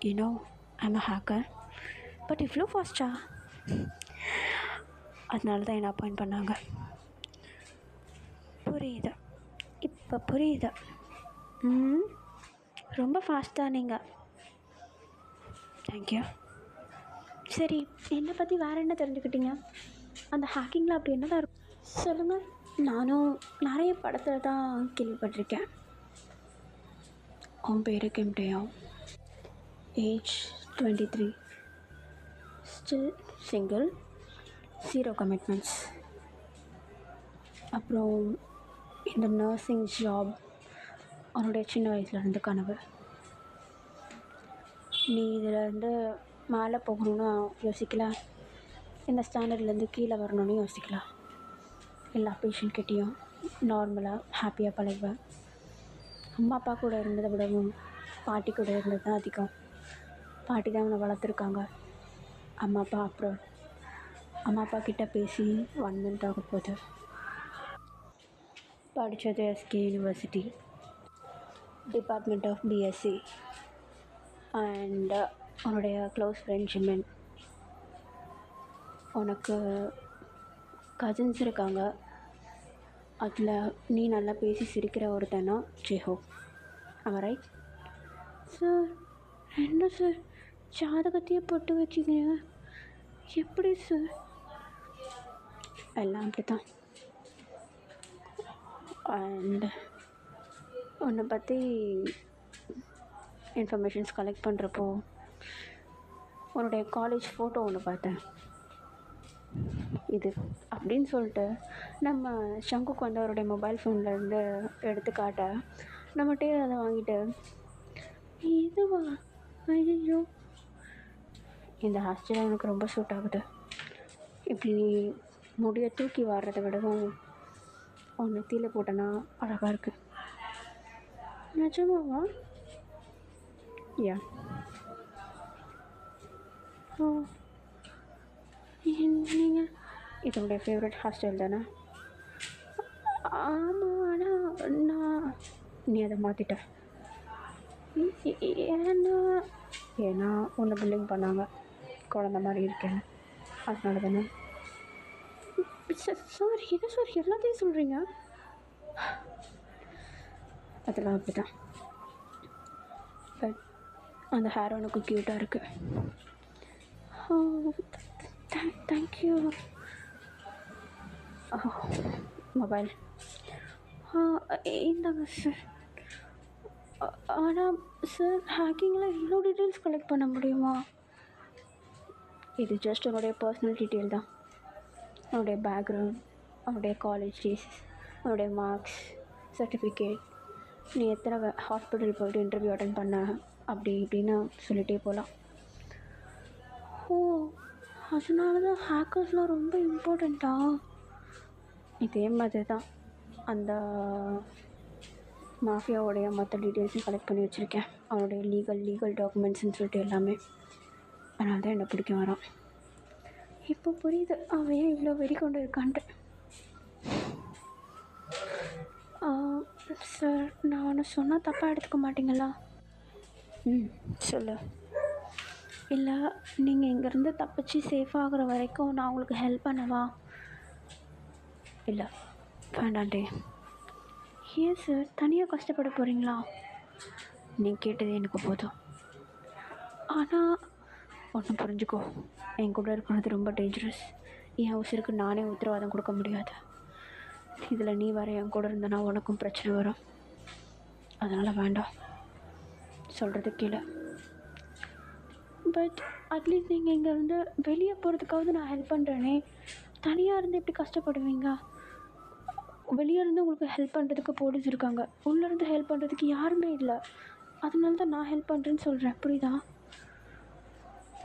You know I'm a hacker. But இவ்வளோ ஃபாஸ்ட்டா? அதனால தான் என்னை அப்பாயிண்ட் பண்ணாங்க. புரியுது, இப்போ புரியுது. ரொம்ப ஃபாஸ்ட் தான் நீங்கள். தேங்க்யூ. சரி, என்னை பற்றி வேறு என்ன தெரிஞ்சுக்கிட்டீங்க? அந்த ஹேக்கிங்கில் அப்படி என்ன தான் இருக்கும் சொல்லுங்கள். நானும் நிறைய படத்தில் தான் கேள்விப்பட்டிருக்கேன். உன் பேரு கிம்டேயா? Age 23, still single, 0 commitments. அப்புறம் இந்த நர்சிங் ஜாப் அவனுடைய சின்ன வயசுலேருந்து கனவு. நீ இதிலேருந்து மேலே போகணுன்னு யோசிக்கல, இந்த ஸ்டாண்டர்ட்லேருந்து கீழே வரணும்னு யோசிக்கல. எல்லா பேஷண்ட்கிட்டேயும் நார்மலாக ஹாப்பியாக பழகுவேன். அம்மா அப்பா கூட இருந்ததை விடவும் பாட்டி கூட இருந்தது தான் அதிகம். பாட்டி தான் அவனை வளர்த்துருக்காங்க. அம்மா அப்பா கிட்ட பேசி 1 month ஆக போகுது. படித்தது SK university, department of BSc. And உன்னுடைய க்ளோஸ் ஃப்ரெண்ட் ஜிமின். உனக்கு கசின்ஸ் இருக்காங்க, அதில் நீ நல்லா பேசி சிரிக்கிற ஒருத்தனா ஜெஹோ. ஆமாம் ரைட்? சார் என்ன சார் ஜாதகத்தையே போட்டு வச்சுக்கீங்க, எப்படி சார்? எல்லாம் அப்படி தான். அண்ட் உன்னை பற்றி இன்ஃபர்மேஷன்ஸ் கலெக்ட் பண்ணுறப்போ உன்னுடைய காலேஜ் ஃபோட்டோ ஒன்று பார்த்தேன். இது அப்படின்னு சொல்லிட்டு நம்ம ஷங்குக்கு வந்து அவருடைய மொபைல் ஃபோன்லேருந்து எடுத்து காட்ட, நம்மகிட்டே அதை வாங்கிட்டு, இதுவா? ஐயோ, இந்த ஹாஸ்டல் எனக்கு ரொம்ப சூட் ஆகுது. இப்படி முடியை தூக்கி வாடுறதை விடவும் ஒன்று தீல போட்டேன்னா அழகாக இருக்குது. நிஜமாவா? யா. ஓ, நீங்கள் இதோடைய ஃபேவரட் ஹாஸ்டல் தானே? ஆமாம், ஆனால் நான் நீ அதை மாற்றிட்ட. ஏன்னா ஒன்று பில்லிங் பண்ணாங்க, குழந்த மாதிரி இருக்கேன்னு, அதனால தானே. சார் என்ன சார் எல்லாத்தையும் சொல்கிறீங்க? அதெல்லாம் அப்படி தான். பட் அந்த ஹேர் உனக்கு க்யூட்டாக இருக்குது. தேங்க்யூ. மொபைல் இந்தாங்க சார். ஆனால் சார் ஹேக்கிங்கில் இவ்வளோ டீட்டெயில்ஸ் கலெக்ட் பண்ண முடியுமா? இது ஜஸ்ட் உன்னுடைய பர்சனல் டீட்டெயில் தான். உன்னுடைய பேக்ரவுண்ட், உன்னுடைய காலேஜ் டேஸ், உன்னுடைய மார்க்ஸ், சர்டிஃபிகேட், நீ எத்தனை ஹாஸ்பிட்டல் போய்ட்டு இன்டர்வியூ அட்டன் பண்ண, அப்படி இப்படின்னு சொல்லிகிட்டே போகலாம். ஓ, அதனால தான் ஹேக்கர்ஸ்லாம் ரொம்ப இம்பார்ட்டண்ட்டா? இதே மாதிரி தான் அந்த மாஃபியாவோடைய மொத்த டீட்டெயில்ஸும் கலெக்ட் பண்ணி வச்சுருக்கேன். அவனுடைய லீகல் டாக்குமெண்ட்ஸ்ன்னு சொல்லிட்டு எல்லாமே. அதனால தான் என்னை பிடிக்க வரான். இப்போ புரியுது அவன் ஏன் இவ்வளோ வெறி கொண்டு இருக்கான்ட்டு. சார், நான் ஒன்று சொன்னால் தப்பாக எடுத்துக்க மாட்டீங்களா? சொல்லு. இல்லை, நீங்கள் இங்கேருந்து தப்பிச்சு சேஃபாகிற வரைக்கும் நான் உங்களுக்கு ஹெல்ப் பண்ணவா? இல்லை, வேண்டாண்டே. ஏன் சார் தனியாக கஷ்டப்பட போகிறீங்களா? நீ கேட்டது எனக்கு போதும். ஆனால் ஒன்று புரிஞ்சுக்கோ, என் கூட இருக்கிறது ரொம்ப டேஞ்சரஸ். என் உசிருக்கு நானே உத்தரவாதம் கொடுக்க முடியாது. இதில் நீ வர என் கூட இருந்தனா உனக்கும் பிரச்சனை வரும். அதனால் வேண்டாம், சொல்கிறது கீழே. பட் அட்லீஸ்ட் நீங்கள் இங்கேருந்து வெளியே போகிறதுக்காவது நான் ஹெல்ப் பண்ணுறேனே. தனியாக இருந்து எப்படி கஷ்டப்படுவீங்க? வெளியே இருந்து உங்களுக்கு ஹெல்ப் பண்ணுறதுக்கு போலீஸ் இருக்காங்க, உள்ளேருந்து ஹெல்ப் பண்ணுறதுக்கு யாருமே இல்லை. அதனால தான் நான் ஹெல்ப் பண்ணுறேன்னு சொல்கிறேன், புரியுதா?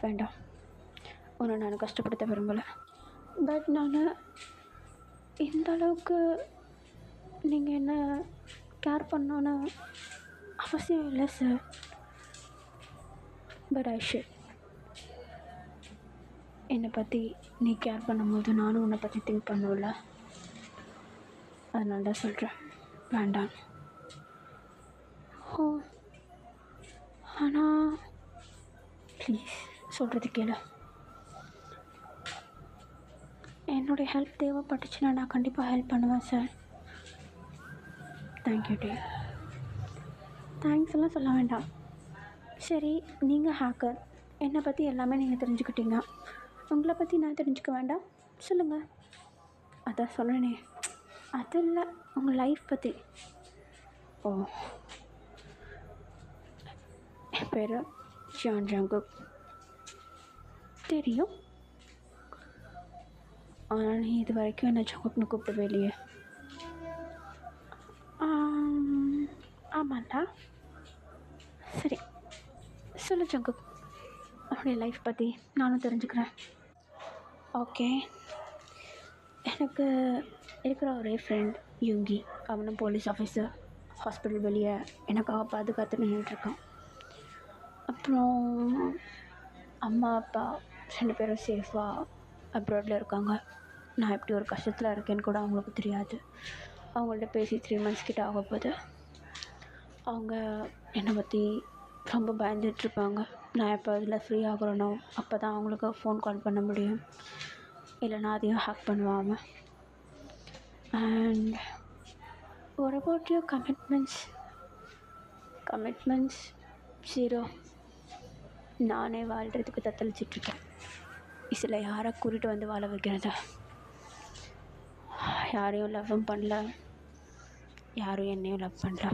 வேண்டாம், உன்னை நான் கஷ்டப்படுத்த விரும்பலை. பட் நான் இந்த அளவுக்கு நீங்கள் என்ன கேர் பண்ணணுன்னு அவசியம் இல்லை சார். But I should. என்னை பற்றி நீ கேர் பண்ணும்போது நானும் உன்னை பற்றி திங்க் பண்ணல. அதனால தான் சொல்கிறேன், வேண்டாம். ஓ, ஆனால் ப்ளீஸ் சொல்கிறது கேளு. என்னுடைய ஹெல்ப் தேவைப்பட்டுச்சுன்னா நான் கண்டிப்பாக ஹெல்ப் பண்ணுவேன் சார். தேங்க்யூ டே. தேங்க்ஸ் எல்லாம் சொல்ல வேண்டாம். சரி, நீங்கள் ஹேக்கர், என்னை பற்றி எல்லாமே நீங்கள் தெரிஞ்சுக்கிட்டீங்க. உங்களை பற்றி நான் தெரிஞ்சுக்க வேண்டாம்? சொல்லுங்கள். அதான் சொன்னேனே, அது இல்லை, உங்கள் லைஃப் பற்றி. ஓ, என் பேர் ஜான் ஜங்குக். தெரியும், ஆனால் நீ இது வரைக்கும் என்ன ஜங்குக்னு கூப்பிடவே இல்லையே. ஆமாண்டா. சரி, சொல்லு ஜங்குக், அவனுடைய லைஃப் பற்றி நானும் தெரிஞ்சுக்கிறேன். ஓகே, எனக்கு இருக்கிற ஒரே ஃப்ரெண்ட் யூங்கி. அவனும் போலீஸ் ஆஃபீஸர். ஹாஸ்பிட்டல் வெளியே எனக்காக பாதுகாத்து நின்றுட்டுருக்கான். அப்புறம் அம்மா அப்பா 2 பேரும் சேஃபாக அப்ராடில் இருக்காங்க. நான் எப்படி ஒரு கஷ்டத்தில் இருக்கேன்னு கூட அவங்களுக்கு தெரியாது. அவங்கள்ட்ட பேசி 3 months கிட்ட ஆக போகுது. அவங்க என்னை பற்றி ரொம்ப பயந்துட்டுருப்பாங்க. நான் எப்போ இதில் ஃப்ரீ ஆகிறனோ அப்போ தான் அவங்களுக்கு ஃபோன் கால் பண்ண முடியும், இல்லைனா அதையும் ஹேக் பண்ணுவாங்க. And what about your commitments? Commitments 0. நானே வாழ்கிறதுக்கு தத்தளிச்சிட்ருக்கேன். இதில் யாரை கூட்டிகிட்டு வந்து வாழ வைக்கிறது? யாரையும் லவ்வும் பண்ணல, யாரும் என்னையும் லவ் பண்ணல.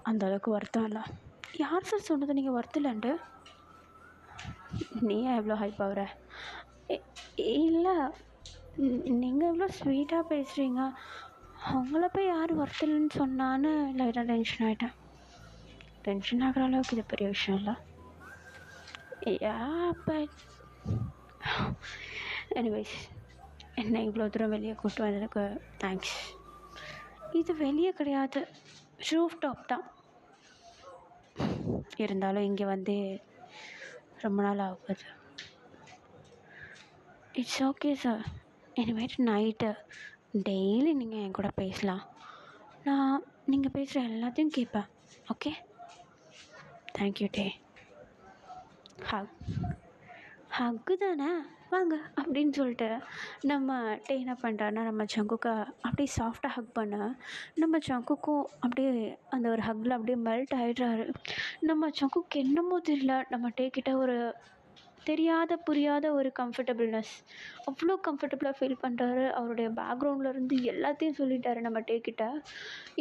அந்தளவுக்கு வருத்தம் இல்லை. யார் சார் சொன்னது நீங்கள் வருத்தம் இல்லைன்ட்டு? நீ ஏன் எவ்வளோ ஹைப் ஆகுற? இல்லை, நீங்கள் எவ்வளோ ஸ்வீட்டாக பேசுகிறீங்க. அவங்கள போய் யார் வருத்தலைன்னு சொன்னான்னு லைட்டாக டென்ஷன் ஆகிட்டேன். டென்ஷன் ஆகிற அளவுக்கு இது பெரிய விஷயம் இல்லை. பட் எனிவேஸ், என்னை இவ்வளோ தூரம் வெளியே கூப்பிட்டு வந்ததுக்கு தேங்க்ஸ். இது வெளியே கிடையாது, ரூஃப் டாப் தான். இருந்தாலும் இங்கே வந்து ரொம்ப நாள் ஆகுது. It's okay sir. இனிமேட்டு நைட்டு டெய்லி நீங்கள் என் கூட பேசலாம். நான் நீங்கள் பேசுகிற எல்லாத்தையும் கேட்பேன். ஓகே, தேங்க்யூ டே. ஹக்கு தானே, வாங்க அப்படின்னு சொல்லிட்டு நம்ம டே என்ன பண்ணுறாருன்னா, நம்ம ஜங்குக்கை அப்படியே சாஃப்டாக ஹக் பண்ண நம்ம ஜங்குக்கும் அப்படியே அந்த ஒரு ஹக்கில் அப்படியே மெல்ட் ஆகிடுறாரு. நம்ம ஜங்குக்கு என்னமோ தெரியல, நம்ம டே கிட்ட ஒரு தெரியாத புரியாத ஒரு கம்ஃபர்டபுள்னஸ், அவ்வளோ கம்ஃபர்டபுளாக ஃபீல் பண்ணுறாரு. அவருடைய பேக்ரவுண்ட்லேருந்து எல்லாத்தையும் சொல்லிட்டாரு நம்ம டேக்கிட்ட.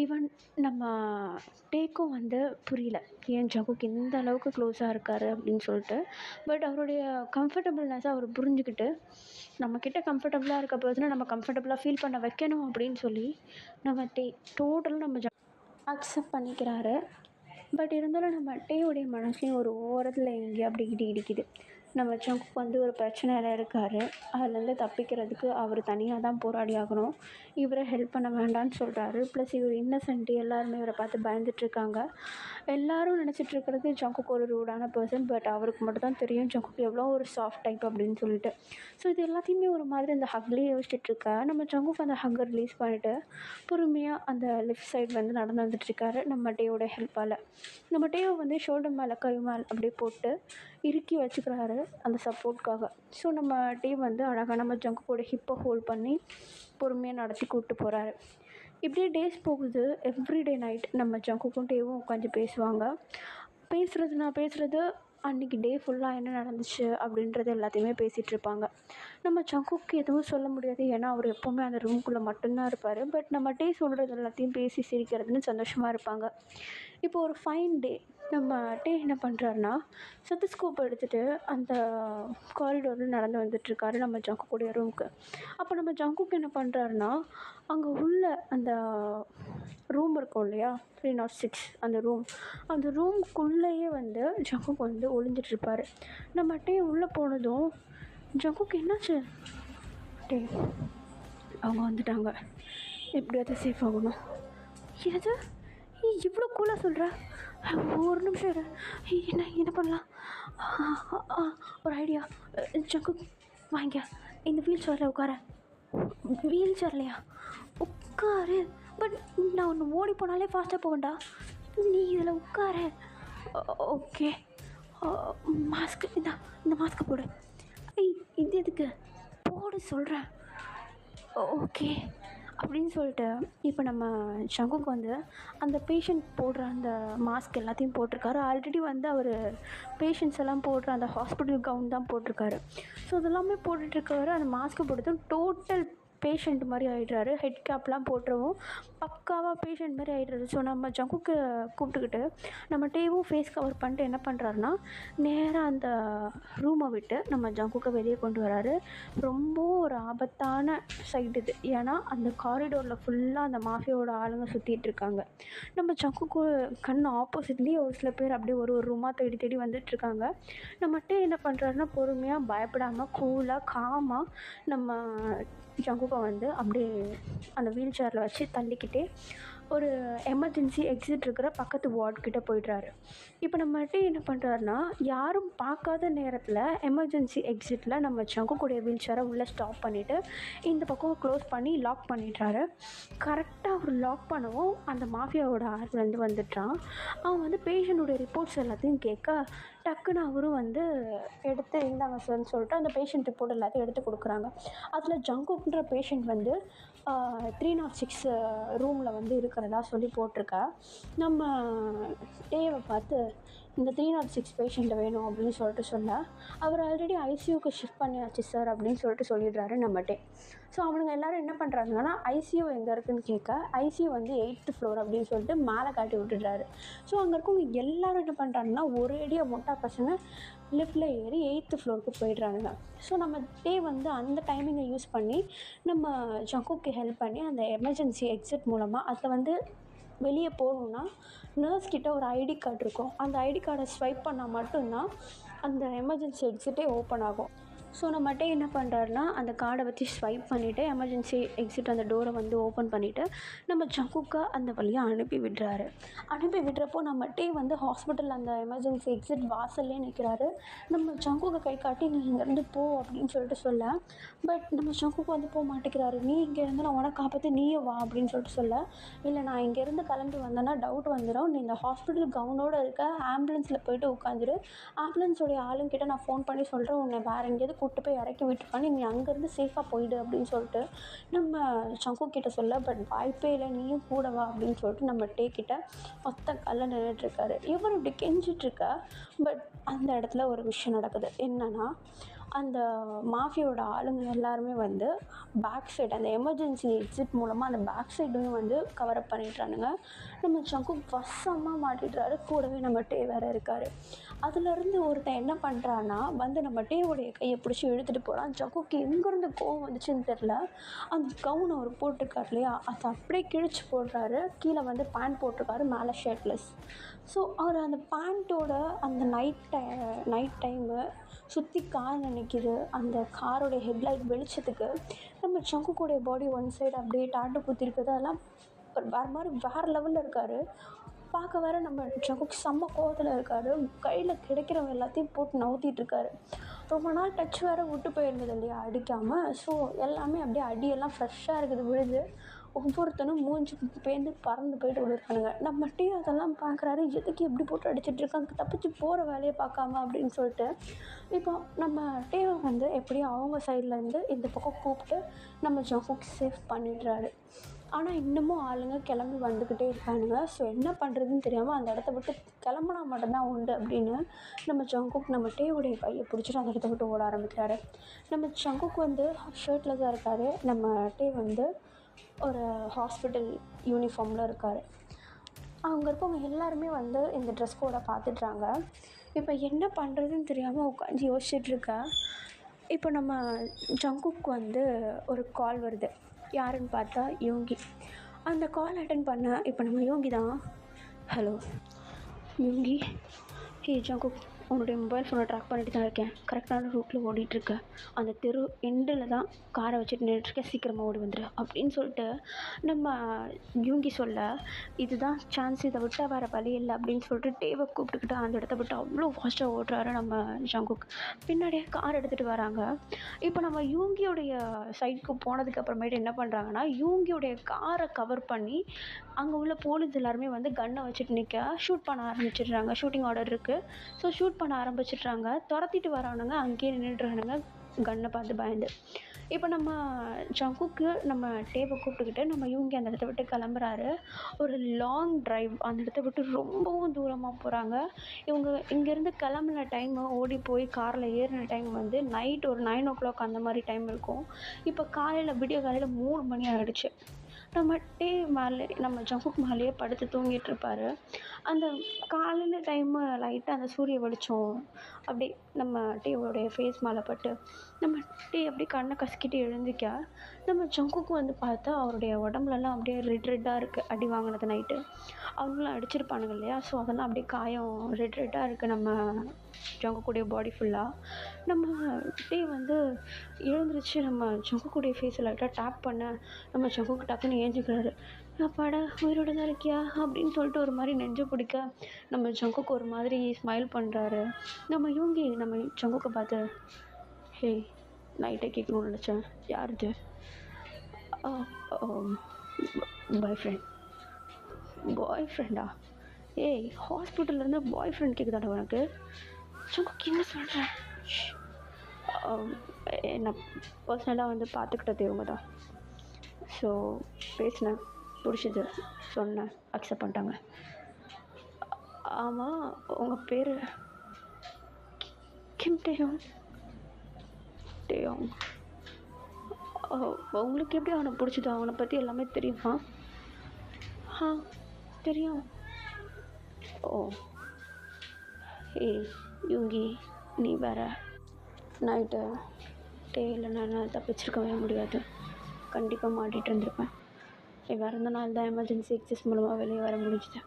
ஈவன் நம்ம டேக்கும் வந்து புரியல ஏன் ஜங்குக் இந்த அளவுக்கு க்ளோஸாக இருக்கார் அப்படின்னு சொல்லிட்டு. பட் அவருடைய கம்ஃபர்டபுள்னஸை அவர் புரிஞ்சுக்கிட்டு, நம்மக்கிட்ட கம்ஃபர்டபுளாக இருக்க பர்சனை நம்ம கம்ஃபர்டபுளாக ஃபீல் பண்ண வைக்கணும் அப்படின்னு சொல்லி நம்ம டே டோட்டலாக நம்ம அக்செப்ட் பண்ணிக்கிறாரு. பட் இருந்தாலும் நம்ம டேவுடைய மனசுலையும் ஒரு ஓரத்தில் எங்கேயோ அப்படி இடிக்குது. நம்ம ஜங்குக் வந்து ஒரு பிரச்சனையில் இருக்கார். அதுலேருந்து தப்பிக்கிறதுக்கு அவர் தனியாக தான் போராடி ஆகணும். இவரை ஹெல்ப் பண்ண வேண்டாம்னு சொல்கிறாரு. ப்ளஸ் இவர் இன்னசென்ட், எல்லாருமே இவரை பார்த்து பயந்துட்டுருக்காங்க. எல்லோரும் நினச்சிட்ருக்கிறது ஜங்குக் ஒரு ரூடான பர்சன். பட் அவருக்கு மட்டும் தான் தெரியும் ஜங்குக் எவ்வளோ ஒரு சாஃப்ட் டைப் அப்படின்னு சொல்லிட்டு. ஸோ இது எல்லாத்தையுமே ஒரு மாதிரி அந்த ஹக்லேயே யோசிச்சுட்ருக்க நம்ம ஜங்குக் அந்த ஹக்கை ரிலீஸ் பண்ணிவிட்டு பொறுமையாக அந்த லெஃப்ட் சைடு வந்து நடந்து வந்துட்டுருக்காரு நம்ம டேவோட ஹெல்ப்பால். நம்ம டேவை வந்து ஷோல்டர் மேலே கை மேலே அப்படியே போட்டு இறுக்கி வச்சுக்கிறாரு அந்த சப்போர்ட்காக. ஸோ நம்ம டே வந்து அழகாக நம்ம ஜங்குக்கோட ஹிப்பை ஹோல்ட் பண்ணி பொறுமையாக நடத்தி கூப்பிட்டு போகிறாரு. இப்படியே டேஸ் போகுது. எவ்ரிடே நைட் நம்ம ஜங்குக்கும் டேவும் உட்காந்து பேசுவாங்க. பேசுகிறது அன்றைக்கி டே ஃபுல்லாக என்ன நடந்துச்சு அப்படின்றது எல்லாத்தையுமே பேசிகிட்ருப்பாங்க. நம்ம ஜங்குக்கு எதுவும் சொல்ல முடியாது. ஏன்னா அவர் எப்போவுமே அந்த ரூம்குள்ளே மட்டும்தான் இருப்பார். பட் நம்ம டே சொல்கிறது எல்லாத்தையும் பேசி சிரிக்கிறதுன்னு சந்தோஷமாக இருப்பாங்க. இப்போ ஒரு ஃபைன் டே நம்ம டே என்ன பண்ணுறாருனா ஸ்டெத்தஸ்கோப் எடுத்துகிட்டு அந்த காரிடோரில் நடந்து வந்துட்டுருக்காரு நம்ம ஜங்குக்குடைய ரூமுக்கு. அப்போ நம்ம ஜங்குக்கு என்ன பண்ணுறாருனா அங்கே உள்ள அந்த ரூம் இருக்கும் இல்லையா, 306 அந்த ரூம்குள்ளேயே வந்து ஜங்குக் வந்து ஒளிஞ்சிட்ருப்பார். நம்ம டே உள்ளே போனதும் ஜங்குக் என்னாச்சு டே, அவங்க வந்துட்டாங்க, எப்படியாவது சேஃப் ஆகணும். எது இவ்வளோ கூலாக சொல்கிற? ஒரு நிமிஷம் இரு. என்ன பண்ணலாம்? ஒரு ஐடியா. ஜங்குக் வாங்க, இந்த வீல் சேரில் உட்கார. வீல் சேர்லையா? உட்காரு. பட் நான் ஒன்று ஓடி போனாலே ஃபாஸ்ட்டாக போகண்டா. நீ இதில் உட்காரு. ஓகே. மாஸ்க்கு இந்த மாஸ்க்கை போடு. இது எதுக்கு? போடு சொல்கிறேன். ஓகே அப்படின்னு சொல்லிட்டு இப்போ நம்ம ஜங்குக் வந்து அந்த பேஷண்ட் போடுற அந்த மாஸ்க் எல்லாத்தையும் போட்டிருக்காரு. ஆல்ரெடி வந்து அவர் பேஷண்ட்ஸ் எல்லாம் போடுற அந்த ஹாஸ்பிட்டல் கவுன் தான் போட்டிருக்காரு. ஸோ இதெல்லாமே போட்டுட்ருக்காரு. அந்த மாஸ்க்கை போட்டதும் டோட்டல் பேஷண்ட் மாதிரி ஆகிடுறாரு. ஹெட் கேப்லாம் போட்டுருவோம் பக்காவாக பேஷண்ட் மாதிரி ஆகிடுறாரு. ஸோ நம்ம ஜங்குக்கு கூப்பிட்டுக்கிட்டு நம்ம டேவும் ஃபேஸ் கவர் பண்ணிட்டு என்ன பண்ணுறாருனா நேராக அந்த ரூமை விட்டு நம்ம ஜங்குக்கை வெளியே கொண்டு வராரு. ரொம்ப ஒரு ஆபத்தான சைடு இது. ஏன்னா அந்த காரிடோரில் ஃபுல்லாக அந்த மாஃபியாவோட ஆளுங்க சுற்றிட்டு இருக்காங்க. நம்ம ஜங்குக்கு கண் ஆப்போசிட்லேயே ஒரு சில பேர் அப்படியே ஒரு ரூமாக தேடி தேடி வந்துட்டுருக்காங்க. நம்ம டே என்ன பண்ணுறாருனா பொறுமையாக பயப்படாமல் கூலாக காமாக நம்ம ஜங்குக்கை வந்து அப்படியே அந்த வீல் சேரில் வச்சு தள்ளிக்கிட்டே ஒரு எமர்ஜென்சி எக்ஸிட் இருக்கிற பக்கத்து வார்டுக்கிட்ட போய்ட்றாரு. இப்போ நம்ம டே என்ன பண்ணுறாருனா யாரும் பார்க்காத நேரத்தில் எமர்ஜென்சி எக்ஸிட்டில் நம்ம ஜங்குக்குடைய வீல் சேரை உள்ளே ஸ்டாப் பண்ணிவிட்டு இந்த பக்கம் க்ளோஸ் பண்ணி லாக் பண்ணிடுறாரு. கரெக்டாக அவர் லாக் பண்ணவும் அந்த மாஃபியாவோட ஆள்லேருந்து வந்துட்டான். அவன் வந்து பேஷண்ட்டுடைய ரிப்போர்ட்ஸ் எல்லாத்தையும் கேட்க டக்குன்னு அவரும் வந்து எடுத்து இந்தாங்க சார்ன்னு சொல்லிட்டு அந்த பேஷண்ட் ரிப்போர்ட் எல்லாத்தையும் எடுத்து கொடுக்குறாங்க. அதில் ஜங்குக்ன்ற பேஷண்ட் வந்து 306 ரூமில் வந்து இருக்கிறதா சொல்லி போட்டிருக்கா. நம்ம டேவை பார்த்து இந்த 306 பேஷண்ட்டை வேணும் அப்படின்னு சொல்லிட்டு சொல்ல அவர் ஆல்ரெடி ஐசியூக்கு ஷிஃப்ட் பண்ணியாச்சு சார் அப்படின்னு சொல்லிட்டு சொல்லிடுறாரு நம்ம டே. ஸோ அவனுங்க எல்லோரும் என்ன பண்ணுறாங்கன்னா ஐசியூ எங்கே இருக்குதுன்னு கேட்க ஐசியூ வந்து 8th ஃப்ளோர் அப்படின்னு சொல்லிட்டு மேலே காட்டி விட்டுடுறாரு. ஸோ அங்கே இருக்கவங்க எல்லோரும் என்ன பண்ணுறாங்கன்னா ஒரு அடியாக மொட்டா பசங்க லிஃப்ட்டில் ஏறி 8th ஃப்ளோருக்கு போயிடுறாங்க. ஸோ நம்ம டே வந்து அந்த டைமிங்கை யூஸ் பண்ணி நம்ம ஜங்குக்கு ஹெல்ப் பண்ணி அந்த எமர்ஜென்சி எக்ஸிட் மூலமாக அதில் வந்து வெளியே போகணுன்னா நர்ஸ்கிட்ட ஒரு ஐடி கார்டு இருக்கும். அந்த ஐடி கார்டை ஸ்வைப் பண்ணால் மட்டும்தான் அந்த எமர்ஜென்சி எக்ஸிட்டே ஓப்பன் ஆகும். ஸோ நம்ம டே என்ன பண்ணுறாருனா அந்த கார்டை வச்சு ஸ்வைப் பண்ணிவிட்டு எமர்ஜென்சி எக்ஸிட் அந்த டோரை வந்து ஓப்பன் பண்ணிவிட்டு நம்ம ஜங்குக்கை அந்த வழியாக அனுப்பி விடுறப்போ நம்ம டே வந்து ஹாஸ்பிட்டல் அந்த எமர்ஜென்சி எக்ஸிட் வாசல்லே நிற்கிறாரு. நம்ம ஜங்குக்கை கை காட்டி நீ இங்கேருந்து போ அப்படின்னு சொல்லிட்டு சொல்ல பட் நம்ம ஜங்குக்கு வந்து போக மாட்டேங்கிறாரு. நீ இங்கேருந்து நான் உனக்கு காப்பாற்றி நீயே வா அப்படின்னு சொல்லிட்டு சொல்ல இல்லை நான் இங்கேருந்து கிளம்பி வந்தேன்னா டவுட் வந்துடும். நீ இந்த ஹாஸ்பிட்டல் கவுனோடு இருக்க ஆம்புலன்ஸில் போய்ட்டு உட்காந்துரு. ஆம்புலன்ஸோடைய ஆளுங்கிட்ட நான் ஃபோன் பண்ணி சொல்கிறேன் உன்னை வேறு எங்கேயாவது கூப்பிட்டு போய் இறக்கி விட்டுருப்பான்னு நீ அங்கேருந்து சேஃபாக போயிடு அப்படின்னு சொல்லிட்டு நம்ம ஜங்குக் கிட்ட சொல்ல பட் வாய்ப்பே இல்லை நீயும் கூட வா அப்படின்னு சொல்லிட்டு நம்ம டே கிட்ட மொத்த கல்ல நின்றுட்டுருக்காரு. இவர் இப்படி கெஞ்சிட்ருக்க பட் அந்த இடத்துல ஒரு விஷயம் நடக்குது. என்னன்னா அந்த மாஃபியோட ஆளுங்க எல்லாருமே வந்து பேக் சைடு அந்த எமர்ஜென்சி எக்ஸிட் மூலமாக அந்த பேக் சைடையும் வந்து கவரப் பண்ணிடுறானுங்க. நம்ம ஜங்குக் வசமாக மாட்டிடுறாரு. கூடவே நம்ம டே வேறு இருக்கார். அதுலேருந்து ஒருத்தன் என்ன பண்ணுறான்னா வந்து நம்ம டேவோடைய கையை பிடிச்சி இழுத்துட்டு போகிறான். ஜங்குக்கு எங்கேருந்து கோவம் வந்துச்சுன்னு தெரில. அந்த கவுன் அவர் போட்டிருக்கார் இல்லையா, அதை அப்படியே கிழிச்சு போடுறாரு. கீழே வந்து பேண்ட் போட்டிருக்காரு, மேலே ஷர்ட்லெஸ். ஸோ அவர் அந்த பேண்ட்டோட அந்த நைட் டைமு சுற்றி கார் நிற்கிது. அந்த காரோடைய ஹெட்லைட் வெளிச்சத்துக்கு நம்ம ஜங்குக்கோடைய பாடி ஒன் சைடு அப்படியே டாட்டு குத்திருக்குது. அதெல்லாம் வேறு லெவலில் இருக்கார். பார்க்க வேறு நம்ம ஜங்குக் செம்ம கோவத்தில் இருக்கார். கையில் கிடைக்கிறவங்க எல்லாத்தையும் போட்டு நவுத்திட்டுருக்காரு. ரொம்ப நாள் டச் வேறு விட்டு போயிருந்தது இல்லையா அடிக்காமல். ஸோ எல்லாமே அப்படியே அடியெல்லாம் ஃப்ரெஷ்ஷாக இருக்குது விழுது. ஒவ்வொருத்தனும் மூஞ்சி பேர்ந்து பறந்து போயிட்டு விழுறானுங்க. நம்ம டீ அதெல்லாம் பார்க்குறாரு. எதுக்கு எப்படி போட்டு அடிச்சிட்ருக்காங்க, தப்பிச்சு போகிற வேலையை பார்க்காம அப்படின்னு சொல்லிட்டு இப்போ நம்ம டீவை வந்து எப்படியும் அவங்க சைட்லேருந்து இந்த பக்கம் கூப்பிட்டு நம்ம ஜங்குக் சேஃப் பண்ணிடுறாரு. ஆனால் இன்னமும் ஆளுங்க கிளம்பி வந்துக்கிட்டே இருக்கானுங்க. ஸோ என்ன பண்ணுறதுன்னு தெரியாமல் அந்த இடத்த விட்டு கிளம்புனா மட்டும்தான் உண்டு அப்படின்னு நம்ம ஜங்குக் நம்ம டேவுடைய கையை பிடிச்சிட்டு அந்த இடத்த விட்டு ஓட ஆரம்பிக்கிறாரு. நம்ம ஜங்குக் வந்து ஷர்ட்லெஸ்ஸாக இருக்கார். நம்ம டே வந்து ஒரு ஹாஸ்பிட்டல் யூனிஃபார்மில் இருக்கார். அங்கே இருக்கவங்க எல்லாருமே வந்து இந்த ட்ரெஸ் கோடை பார்த்துட்றாங்க. இப்போ என்ன பண்ணுறதுன்னு தெரியாமல் உட்காந்து யோசிச்சுட்ருக்கேன். இப்போ நம்ம ஜங்குக் வந்து ஒரு கால் வருது. யாருன்னு பார்த்தா யோங்கி. அந்த கால் அட்டன் பண்ண இப்போ நம்ம யோங்கி தான். ஹலோ யோங்கி, ஹே ஜங்குக், உன்னுடைய மொபைல் ஃபோனை ட்ராக் பண்ணிட்டு தான் இருக்கேன். கரெக்டான ரூட்டில் ஓடிட்டுருக்கேன். அந்த தெரு எண்டில் தான் காரை வச்சுட்டு நின்றுட்டுருக்கேன். சீக்கிரமாக ஓடி வந்துடு அப்படின்னு சொல்லிட்டு நம்ம யூங்கி சொல்ல, இதுதான் சான்ஸ், இதை விட்டால் வேறு வழி இல்லை அப்படின்னு சொல்லிட்டு டேவை கூப்பிட்டுக்கிட்டு அந்த இடத்த விட்டு அவ்வளோ ஃபாஸ்ட்டாக ஓடுறாரு நம்ம ஜங்குக். பின்னாடியே கார் எடுத்துகிட்டு வராங்க. இப்போ நம்ம யூங்கியோடைய சைடுக்கு போனதுக்கு அப்புறமேட்டு என்ன பண்ணுறாங்கன்னா, யூங்கியோடைய காரை கவர் பண்ணி அங்கே உள்ள போலீஸ் எல்லாருமே வந்து கன்னை வச்சுட்டு நிற்க ஷூட் பண்ண ஆரம்பிச்சிடுறாங்க. ஷூட்டிங் ஆர்டர் இருக்குது. ஸோ ஷூட் பண்ண ஆரம்பிச்சிட்றாங்க. துரத்திட்டு வரவனுங்க அங்கேயே நின்றுடுறானுங்க கன்னை பார்த்து பயந்து. இப்போ நம்ம ஜங்குக்கு நம்ம டேவை கூப்பிட்டுக்கிட்டு நம்ம யூங்கி அந்த இடத்த விட்டு கிளம்புறாரு. ஒரு லாங் ட்ரைவ், அந்த இடத்த விட்டு ரொம்பவும் தூரமாக போகிறாங்க. இவங்க இங்கேருந்து கிளம்புன டைமு, ஓடி போய் காரில் ஏறின டைம் வந்து நைட் ஒரு 9 o'clock அந்த மாதிரி டைம் இருக்கும். இப்போ விடிய காலையில் 3 மணி ஆகிடுச்சு. நம்ம டே மேலே நம்ம ஜங்குக் மேலேயே படுத்து தூங்கிட்டுருப்பார். அந்த காலையில் டைமு லைட்டாக அந்த சூரிய வெளிச்சம் அப்படி நம்ம டேவோடைய ஃபேஸ் மேலே பட்டு நம்ம டே அப்படியே கண்ணை கசக்கிட்டு எழுந்திக்க நம்ம ஜங்குக்கு வந்து பார்த்தா அவருடைய உடம்புலலாம் அப்படியே ரெட்டாக இருக்குது. அடி வாங்கினது நைட்டு அவங்களாம் அடிச்சிருப்பானுங்க இல்லையா. ஸோ அதெல்லாம் அப்படியே காயம் ரெட்டாக இருக்குது நம்ம ஜங்குக்குடைய பாடி ஃபுல்லாக. நம்ம டே வந்து எழுந்திரிச்சு நம்ம ஜங்குக்குடைய ஃபேஸை லைட்டாக டேப் பண்ண நம்ம ஜங்குக்கு டக்குன்னு ஏஞ்சிக்கிறாரு. அப்பாடா உயிரோட தான் இருக்கியா அப்படின்னு சொல்லிட்டு ஒரு மாதிரி நெஞ்சு பிடிக்க நம்ம ஜங்குக்கு ஒரு மாதிரி ஸ்மைல் பண்ணுறாரு. நம்ம யூங்கி நம்ம ஜங்குக்கை பார்த்து, ஹே நைட்டே கேட்கணும்னு நினச்சேன், யார் இது? பாய் ஃப்ரெண்டா? ஏய் ஹாஸ்பிட்டல்லேருந்து பாய் ஃப்ரெண்ட் கேட்குதாடா உனக்கு? ஜங்குக்கு என்ன சொல்கிறேன்? என்னை பர்சனலாக வந்து பார்த்துக்கிட்டது இவங்க தான். ஸோ பேசினேன், பிடிச்சது, சொன்னேன், அக்செப்ட் பண்ணிட்டாங்க. ஆமாம், உங்கள் பேர்? கிம் டேயோங். உங்களுக்கு எப்படி அவனை பிடிச்சது? அவனை பற்றி எல்லாமே தெரியுமா? தெரியும். ஓ ஏய் யூங்கி, நீ வேற. நைட்டு டே இல்லைன்னா என்னால் தப்பிச்சிருக்கவே முடியாது. கண்டிப்பாக மாட்டிகிட்டு இருந்திருப்பேன். வேறு இருந்த நாள் தான் எமர்ஜென்சி எக்ஸிஸ் மூலமாக வெளியே வர முடிஞ்சுது.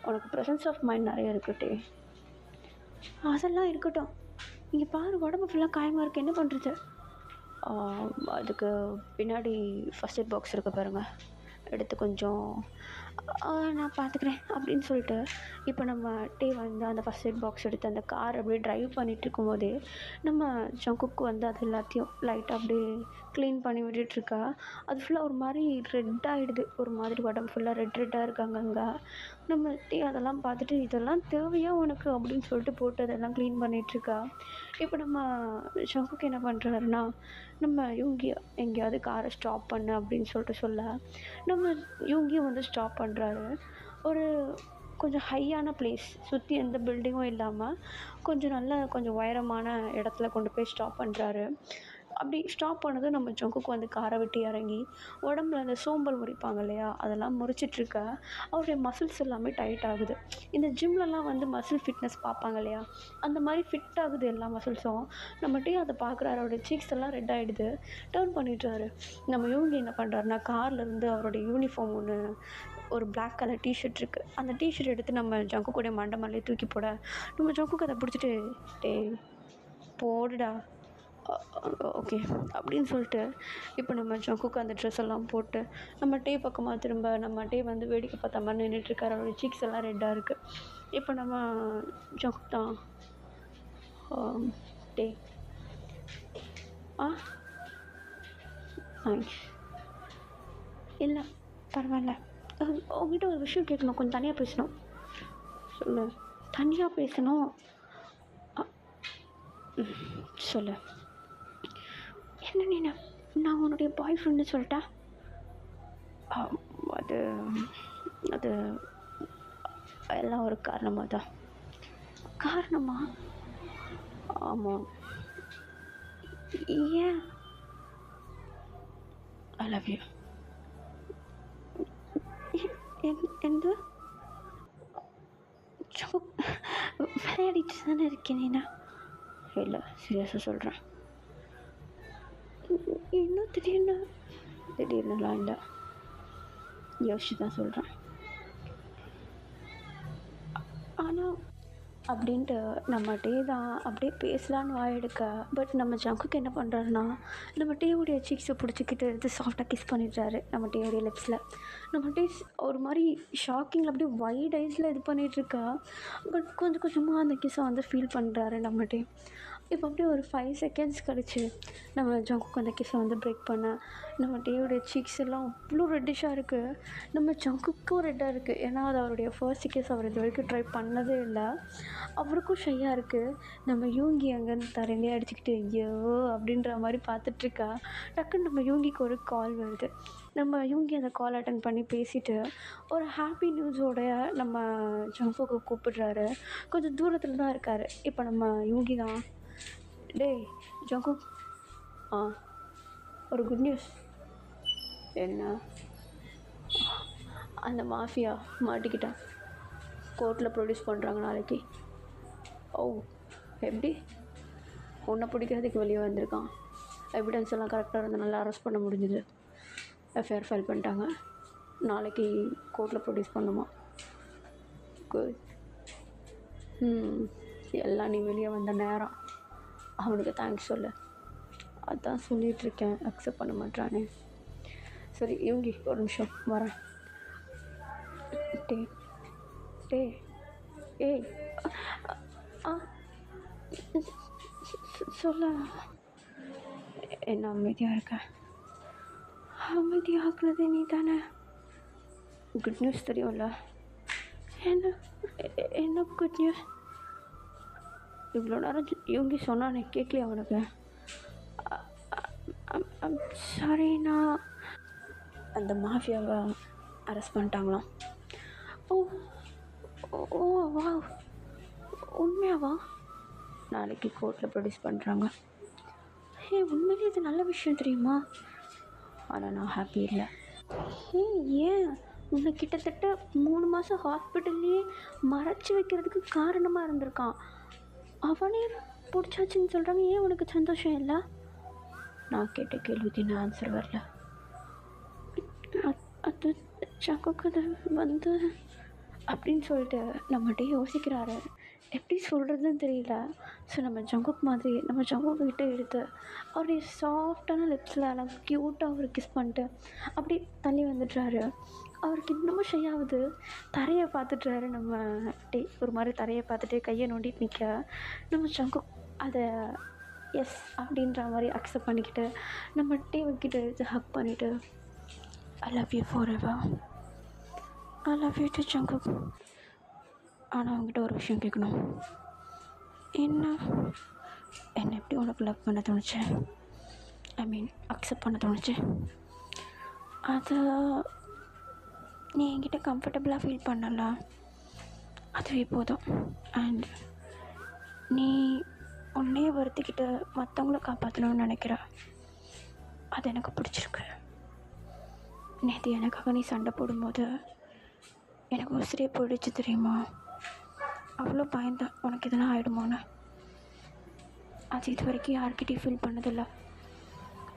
உனக்கு ப்ரெசன்ஸ் ஆஃப் மைண்ட் நிறைய இருக்குட்டே. அதெல்லாம் இருக்கட்டும், இங்கே பாரு உடம்பு ஃபுல்லாக காயமாக இருக்குது, என்ன பண்ணுறது? அதுக்கு பின்னாடி ஃபஸ்ட் எய்ட் பாக்ஸ் இருக்க பாருங்கள், எடுத்து கொஞ்சம் நான் பார்த்துக்கிறேன் அப்படின்னு சொல்லிட்டு இப்போ நம்ம டே வந்து அந்த ஃபஸ்ட் எய்ட் பாக்ஸ் எடுத்து அந்த கார் அப்படியே ட்ரைவ் பண்ணிகிட்டு இருக்கும்போதே நம்ம ஜங்குக்கு வந்து அது எல்லாத்தையும் லைட்டாக அப்படியே க்ளீன் பண்ணி விட்டுட்ருக்கா. அது ஃபுல்லாக ஒரு மாதிரி ரெட் ஆகிடுது. ஒரு மாதிரி உடம்பு ஃபுல்லாக ரெட்டாக இருக்காங்க அங்கே. நம்ம டே அதெல்லாம் பார்த்துட்டு இதெல்லாம் தேவையா உனக்கு அப்படின்னு சொல்லிட்டு போட்டு அதெல்லாம் க்ளீன் பண்ணிகிட்ருக்கா. இப்போ நம்ம ஜங்குக்கு என்ன பண்ணுறாருன்னா, நம்ம யூங்கி எங்கேயாவது காரை ஸ்டாப் பண்ணு அப்படின்னு சொல்லிட்டு சொல்ல நம்ம யூங்கியும் வந்து ஸ்டாப் பண்ணுறாரு. ஒரு கொஞ்சம் ஹையான ப்ளேஸ், சுற்றி எந்த பில்டிங்கும் இல்லாமல் கொஞ்சம் உயரமான இடத்துல கொண்டு போய் ஸ்டாப் பண்ணுறாரு. அப்படி ஸ்டாப் பண்ணதும் நம்ம ஜங்குக்கு வந்து காரை விட்டு இறங்கி உடம்புல அந்த சோம்பல் முறிப்பாங்க இல்லையா, அதெல்லாம் முறிச்சிட்ருக்க அவருடைய மசில்ஸ் எல்லாமே டைட் ஆகுது. இந்த ஜிம்லலாம் வந்து மசில் ஃபிட்னஸ் பார்ப்பாங்க இல்லையா, அந்த மாதிரி ஃபிட் ஆகுது எல்லா மசில்ஸும். நம்மகிட்டயே அதை பார்க்குறாரு. அவருடைய சீக்ஸ் எல்லாம் ரெட் ஆகிடுது. டேர்ன் பண்ணிடுறாரு. நம்ம இவங்க என்ன பண்ணுறாருன்னா, கார்லேருந்து அவருடைய யூனிஃபார்ம் ஒன்று, ஒரு பிளாக் கலர் டிஷர்ட் இருக்குது, அந்த டிஷர்ட் எடுத்து நம்ம ஜங்குக்குடைய மண்டை மேலேயே தூக்கி போட, நம்ம ஜங்குக்கு அதை பிடிச்சிட்டு டேய் போடுடா ஓகே அப்படின்னு சொல்லிட்டு இப்போ நம்ம ஜங்குக்கு அந்த ட்ரெஸ் எல்லாம் போட்டு நம்ம டே பக்கமாக திரும்ப நம்ம டே வந்து வேடிக்கை பார்த்த மாதிரி நின்றுட்டுருக்காரு. அவரோட சீக்ஸ் எல்லாம் ரெட்டாக இருக்குது. இப்போ நம்ம ஜங்கு தான் டே தேங்க்ஸ். இல்லை பரவாயில்ல, உங்ககிட்ட ஒரு விஷயம் கேட்கணும், கொஞ்சம் தனியாக பேசணும். சொல்லு. தனியாக பேசணும். சொல்லு. என்ன நீ நான் உன்னுடைய பாய் ஃப்ரெண்டு சொல்லிட்டா? அது அது எல்லாம் ஒரு காரணமாக தான். காரணமா? ஆமாம். ஏன்? ஐ லவ் யூ. எந்த விளையாடிட்டு தானே இருக்கேன் நீனா? இல்லை சீரியஸாக சொல்கிறேன். இன்னும் திடீர்னுலாம் இல்லை, யோசிச்சு தான் சொல்கிறேன். ஆனால் அப்படின்ட்டு நம்ம டே தான் அப்படியே பேசலான்னு வாயெடுக்க, பட் நம்ம ஜங்குக்கு என்ன பண்ணுறாருன்னா, நம்ம டேவுடைய சீக்ஸை பிடிச்சிக்கிட்டு எடுத்து சாஃப்டாக கிஸ் பண்ணிடுறாரு நம்ம டேவுடைய லிப்ஸில். நம்ம டே ஒரு மாதிரி ஷாக்கிங்கில் அப்படியே வைட் ஐஸில் இது பண்ணிகிட்ருக்கா. பட் கொஞ்சம் கொஞ்சமாக அந்த கிஸ்ஸை வந்து ஃபீல் பண்ணுறாரு நம்ம டே. இப்போ அப்படியே ஒரு 5 செகண்ட்ஸ் கழிச்சு நம்ம ஜங்குக்கு அந்த கிஸ்ஸை வந்து பிரேக் பண்ண, நம்ம டேவுடைய சீக்ஸ் எல்லாம் அவ்வளோ ரெட்டிஷாக இருக்குது. நம்ம ஜங்குக்கும் ரெட்டாக இருக்குது. ஏன்னா அது அவருடைய ஃபர்ஸ்ட் கிஸ், அவர் இது வரைக்கும் ட்ரை பண்ணதே இல்லை. அவருக்கும் ஷையாக இருக்குது. நம்ம யூங்கி அங்கேருந்து தரையிலே அடிச்சுக்கிட்டு ஐயோ அப்படின்ற மாதிரி பார்த்துட்ருக்கா. டக்குன்னு நம்ம யூங்கிக்கு ஒரு கால் வருது. நம்ம யூங்கி அந்த கால் அட்டன் பண்ணி பேசிவிட்டு ஒரு ஹாப்பி நியூஸோடைய நம்ம ஜங்குக்கு கூப்பிடுறாரு. கொஞ்சம் தூரத்தில் தான் இருக்கார். இப்போ நம்ம யூங்கி தான், டேய் ஜங்கு, ஒரு குட் நியூஸ். என்ன? அந்த மாஃபியா மாட்டிக்கிட்டான், கோர்ட்டில் ப்ரொடியூஸ் பண்ணுறாங்க நாளைக்கு. ஓ எப்படி? உன்னை பிடிக்கிறதுக்கு வெளியே வந்திருக்கான். எவிடன்ஸ் எல்லாம் கரெக்டாக இருந்தனால அரெஸ்ட் பண்ண முடிஞ்சுது. எஃப்ஐஆர் ஃபைல் பண்ணிட்டாங்க. நாளைக்கு கோர்ட்டில் ப்ரொடியூஸ் பண்ணுமா? குட். எல்லாம் நீ வெளியே வந்த நேரம். அவனுக்கு தேங்க்ஸ் சொல்லு. அதான் சொல்லிகிட்ருக்கேன், அக்செப்ட் பண்ண மாட்டானே. சரி யோகி ஒரு நிமிஷம் வரேன். டே டே ஏய் சொல்ல. என்ன அமைதியாக இருக்க? அமைதியாக்குனது நீ தானே. குட் நியூஸ் தெரியும்ல? என்ன குட் நியூஸ்? இவ்வளோ நேரம் யோகி சொன்னானே, கேட்கலையா அவனுக்கு? சாரிண்ணா, அந்த மாஃபியாவை அரெஸ்ட் பண்ணிட்டாங்களாம். ஓ ஓ வா, உண்மையாவா? நாளைக்கு கோர்ட்டில் ப்ரொடியூஸ் பண்ணுறாங்க. உண்மையிலே இது நல்ல விஷயம் தெரியுமா? ஆனால் நான் ஹாப்பி இல்லை. ஏன்? உன்னை கிட்டத்தட்ட 3 மாதம் ஹாஸ்பிட்டல்லையே மறைச்சி வைக்கிறதுக்கு காரணமாக இருந்திருக்கான். அவனே பிடிச்சாச்சின்னு சொல்கிறாங்க. ஏன் உனக்கு சந்தோஷம் இல்லை? நான் கேட்ட கேள்விக்கு நான் ஆன்சர் வரல. அது ஜங்குக்கு அது வந்து அப்படின்னு சொல்லிட்டு நம்மகிட்டே யோசிக்கிறாரு. எப்படி சொல்கிறதுன்னு தெரியல. ஸோ நம்ம ஜங்குக் மாதிரி நம்ம ஜங்குக் கிட்டே எடுத்து அவருடைய சாஃப்டான லிப்ஸில் நல்லா க்யூட்டாக ஒரு கிஸ் பண்ணிட்டு அப்படி தள்ளி வந்துடுறாரு. அவருக்கு இன்னமும் ஷையாகுது. தரையை பார்த்துட்றாரு நம்ம டே. ஒரு மாதிரி தரையை பார்த்துட்டு கையை நோண்டிட்டு நிற்க, நம்ம ஜங்குக் அதை எஸ் அப்படின்ற மாதிரி அக்செப்ட் பண்ணிக்கிட்டு நம்ம டேவுக்கிட்ட எடுத்து ஹக் பண்ணிவிட்டு ஐ love you for ever. I love you to Jungkook. ஆனால் அவங்ககிட்ட ஒரு விஷயம் கேட்கணும். என்ன எப்படி உனக்கு லவ் பண்ண தோணுச்சு? ஐ மீன் அக்செப்ட் பண்ண தோணுச்சு? அது நீ என்கிட்ட கம்ஃபர்டபுளாக ஃபீல் பண்ணல. அதுவே போதும். அண்ட் நீ உன்னையே வருத்திக்கிட்டு மற்றவங்கள காப்பாற்றணும்னு நினைக்கிற, அது எனக்கு பிடிச்சிருக்கு. நேற்று எனக்காக நீ சண்டை போடும்போது எனக்கு உசிரியே போயிடுச்சு தெரியுமா? அவ்வளோ பயந்தேன் உனக்கு எதனா ஆகிடுமோன்னு. அது இது வரைக்கும் யார்கிட்டையும் ஃபீல் பண்ணதில்லை.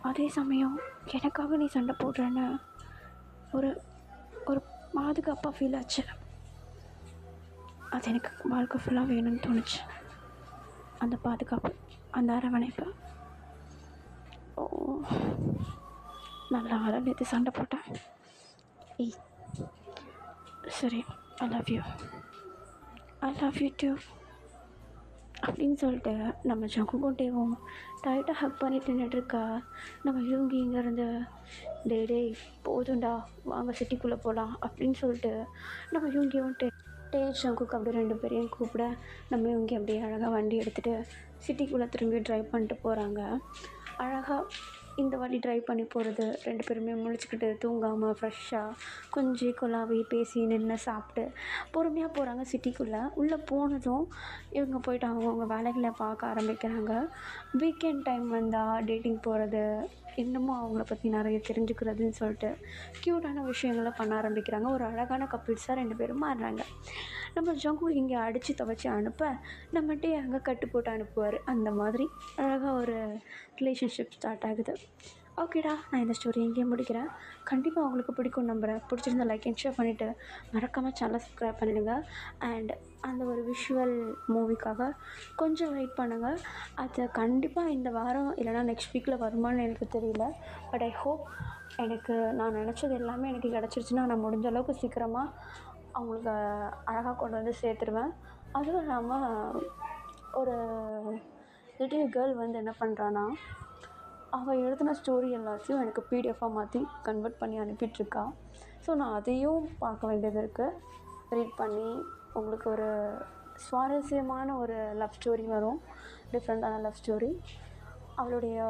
அதே சமயம் எனக்காக நீ சண்டை போடுறேன்னு ஒரு ஒரு பாதுகாப்பாக ஃபீல் ஆச்சு. அது எனக்கு வாழ்க்கை ஃபுல்லாக வேணும்னு தோணுச்சு. அந்த பாதுகாப்பு, அந்த அரவணைப்பு. ஓ, நல்லா வேலை நேற்று சண்டை போட்டேன். ஏய் சரி, I love you, I love you too அப்படின்னு சொல்லிட்டு நம்ம ஜங்குண்டேவும் டைட்டாக ஹக் பண்ணிட்டு நின்றுட்டுருக்கா. நம்ம யூங்கி இங்கேருந்து டேய் போதும்டா வாங்க சிட்டிக்குள்ளே போகலாம் அப்படின்னு சொல்லிட்டு நம்ம யூங்கியும் ஜங்குக்கு அப்படியே 2 பேரையும் கூப்பிட நம்ம யூங்கி அப்படியே அழகாக வண்டி எடுத்துகிட்டு சிட்டிக்குள்ளே திரும்பி ட்ரைவ் பண்ணிட்டு போகிறாங்க. அழகாக இந்த வாட்டி ட்ரைவ் பண்ணி போகிறது 2 பேருமே முழிச்சுக்கிட்டு தூங்காமல் ஃப்ரெஷ்ஷாக கொஞ்சி கொலாவி பேசி நின்று சாப்பிட்டு பொறுமையாக போகிறாங்க சிட்டிக்குள்ளே. உள்ளே போனதும் இவங்க போய்ட்டு அவங்கவுங்க வேலைகளை பார்க்க ஆரம்பிக்கிறாங்க. வீக்கெண்ட் டைம் வந்தால் டேட்டிங் போகிறது, இன்னமும் அவங்கள பற்றி நிறைய தெரிஞ்சுக்கிறதுன்னு சொல்லிட்டு க்யூட்டான விஷயங்களை பண்ண ஆரம்பிக்கிறாங்க. ஒரு அழகான கப்பிள்ஸாக 2 பேரும் மாறுறாங்க. நம்ம ஜங்கு இங்கே அடித்து துவைச்சி அனுப்ப நம்மகிட்டே அங்கே கட்டு போட்டு அனுப்புவார். அந்த மாதிரி அழகாக ஒரு ரிலேஷன்ஷிப் ஸ்டார்ட் ஆகுது. ஓகேடா, நான் இந்த ஸ்டோரி எங்கேயே முடிக்கிறேன். கண்டிப்பாக உங்களுக்கு பிடிக்கும் நம்புகிறேன். பிடிச்சிருந்தா லைக் அண்ட் ஷேர் பண்ணிவிட்டு மறக்காமல் சேனலை சப்ஸ்கிரைப் பண்ணிடுங்க. அண்ட் அந்த ஒரு விஷுவல் மூவிக்காக கொஞ்சம் வெயிட் பண்ணுங்கள். அது கண்டிப்பாக இந்த வாரம் இல்லைனா நெக்ஸ்ட் வீக்கில் வருமானு எனக்கு தெரியல. பட் ஐ ஹோப் எனக்கு நான் நினச்சது எல்லாமே எனக்கு கிடச்சிருச்சுன்னா நான் முடிஞ்ச அளவுக்கு சீக்கிரமாக அவங்களுக்கு அழகாக கொண்டு வந்து சேர்த்துருவேன். அதுவும் இல்லாமல் ஒரு லிட்டில் கேர்ள் வந்து என்ன பண்ணுறான்னா, அவள் எழுதின ஸ்டோரி எல்லாத்தையும் எனக்கு பிடிஎஃபாக மாற்றி கன்வெர்ட் பண்ணி அனுப்பிட்டுருக்கா. ஸோ நான் அதையும் பார்க்க வேண்டியது இருக்குது. ரீட் பண்ணி உங்களுக்கு ஒரு சுவாரஸ்யமான ஒரு லவ் ஸ்டோரி வரும், டிஃப்ரெண்ட்டான லவ் ஸ்டோரி. அவளுடைய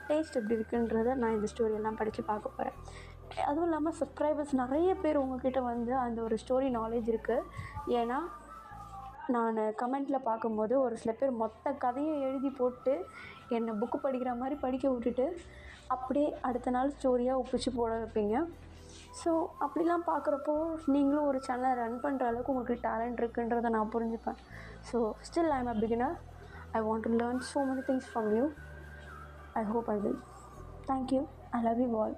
டேஸ்ட் எப்படி இருக்குன்றதை நான் இந்த ஸ்டோரியெல்லாம் படித்து பார்க்க போகிறேன். அதுவும் இல்லாமல் சப்ஸ்கிரைபர்ஸ் நிறைய பேர் உங்கள்கிட்ட வந்து அந்த ஒரு ஸ்டோரி நாலேஜ் இருக்குது. ஏன்னா நான் கமெண்ட்டில் பார்க்கும்போது ஒரு சில பேர் மொத்த கதையை எழுதி போட்டு என்னை புக்கு படிக்கிற மாதிரி படிக்க விட்டுட்டு அப்படியே அடுத்த நாள் ஸ்டோரியாக ஒப்பிச்சு போட வைப்பீங்க. ஸோ அப்படிலாம் பார்க்குறப்போ நீங்களும் ஒரு சேனலை ரன் பண்ணுற அளவுக்கு உங்களுக்கு டேலண்ட் இருக்குன்றதை நான் புரிஞ்சுப்பேன். So still I am a beginner. I want to learn so many things from you. I hope I will. Thank you. I love you all.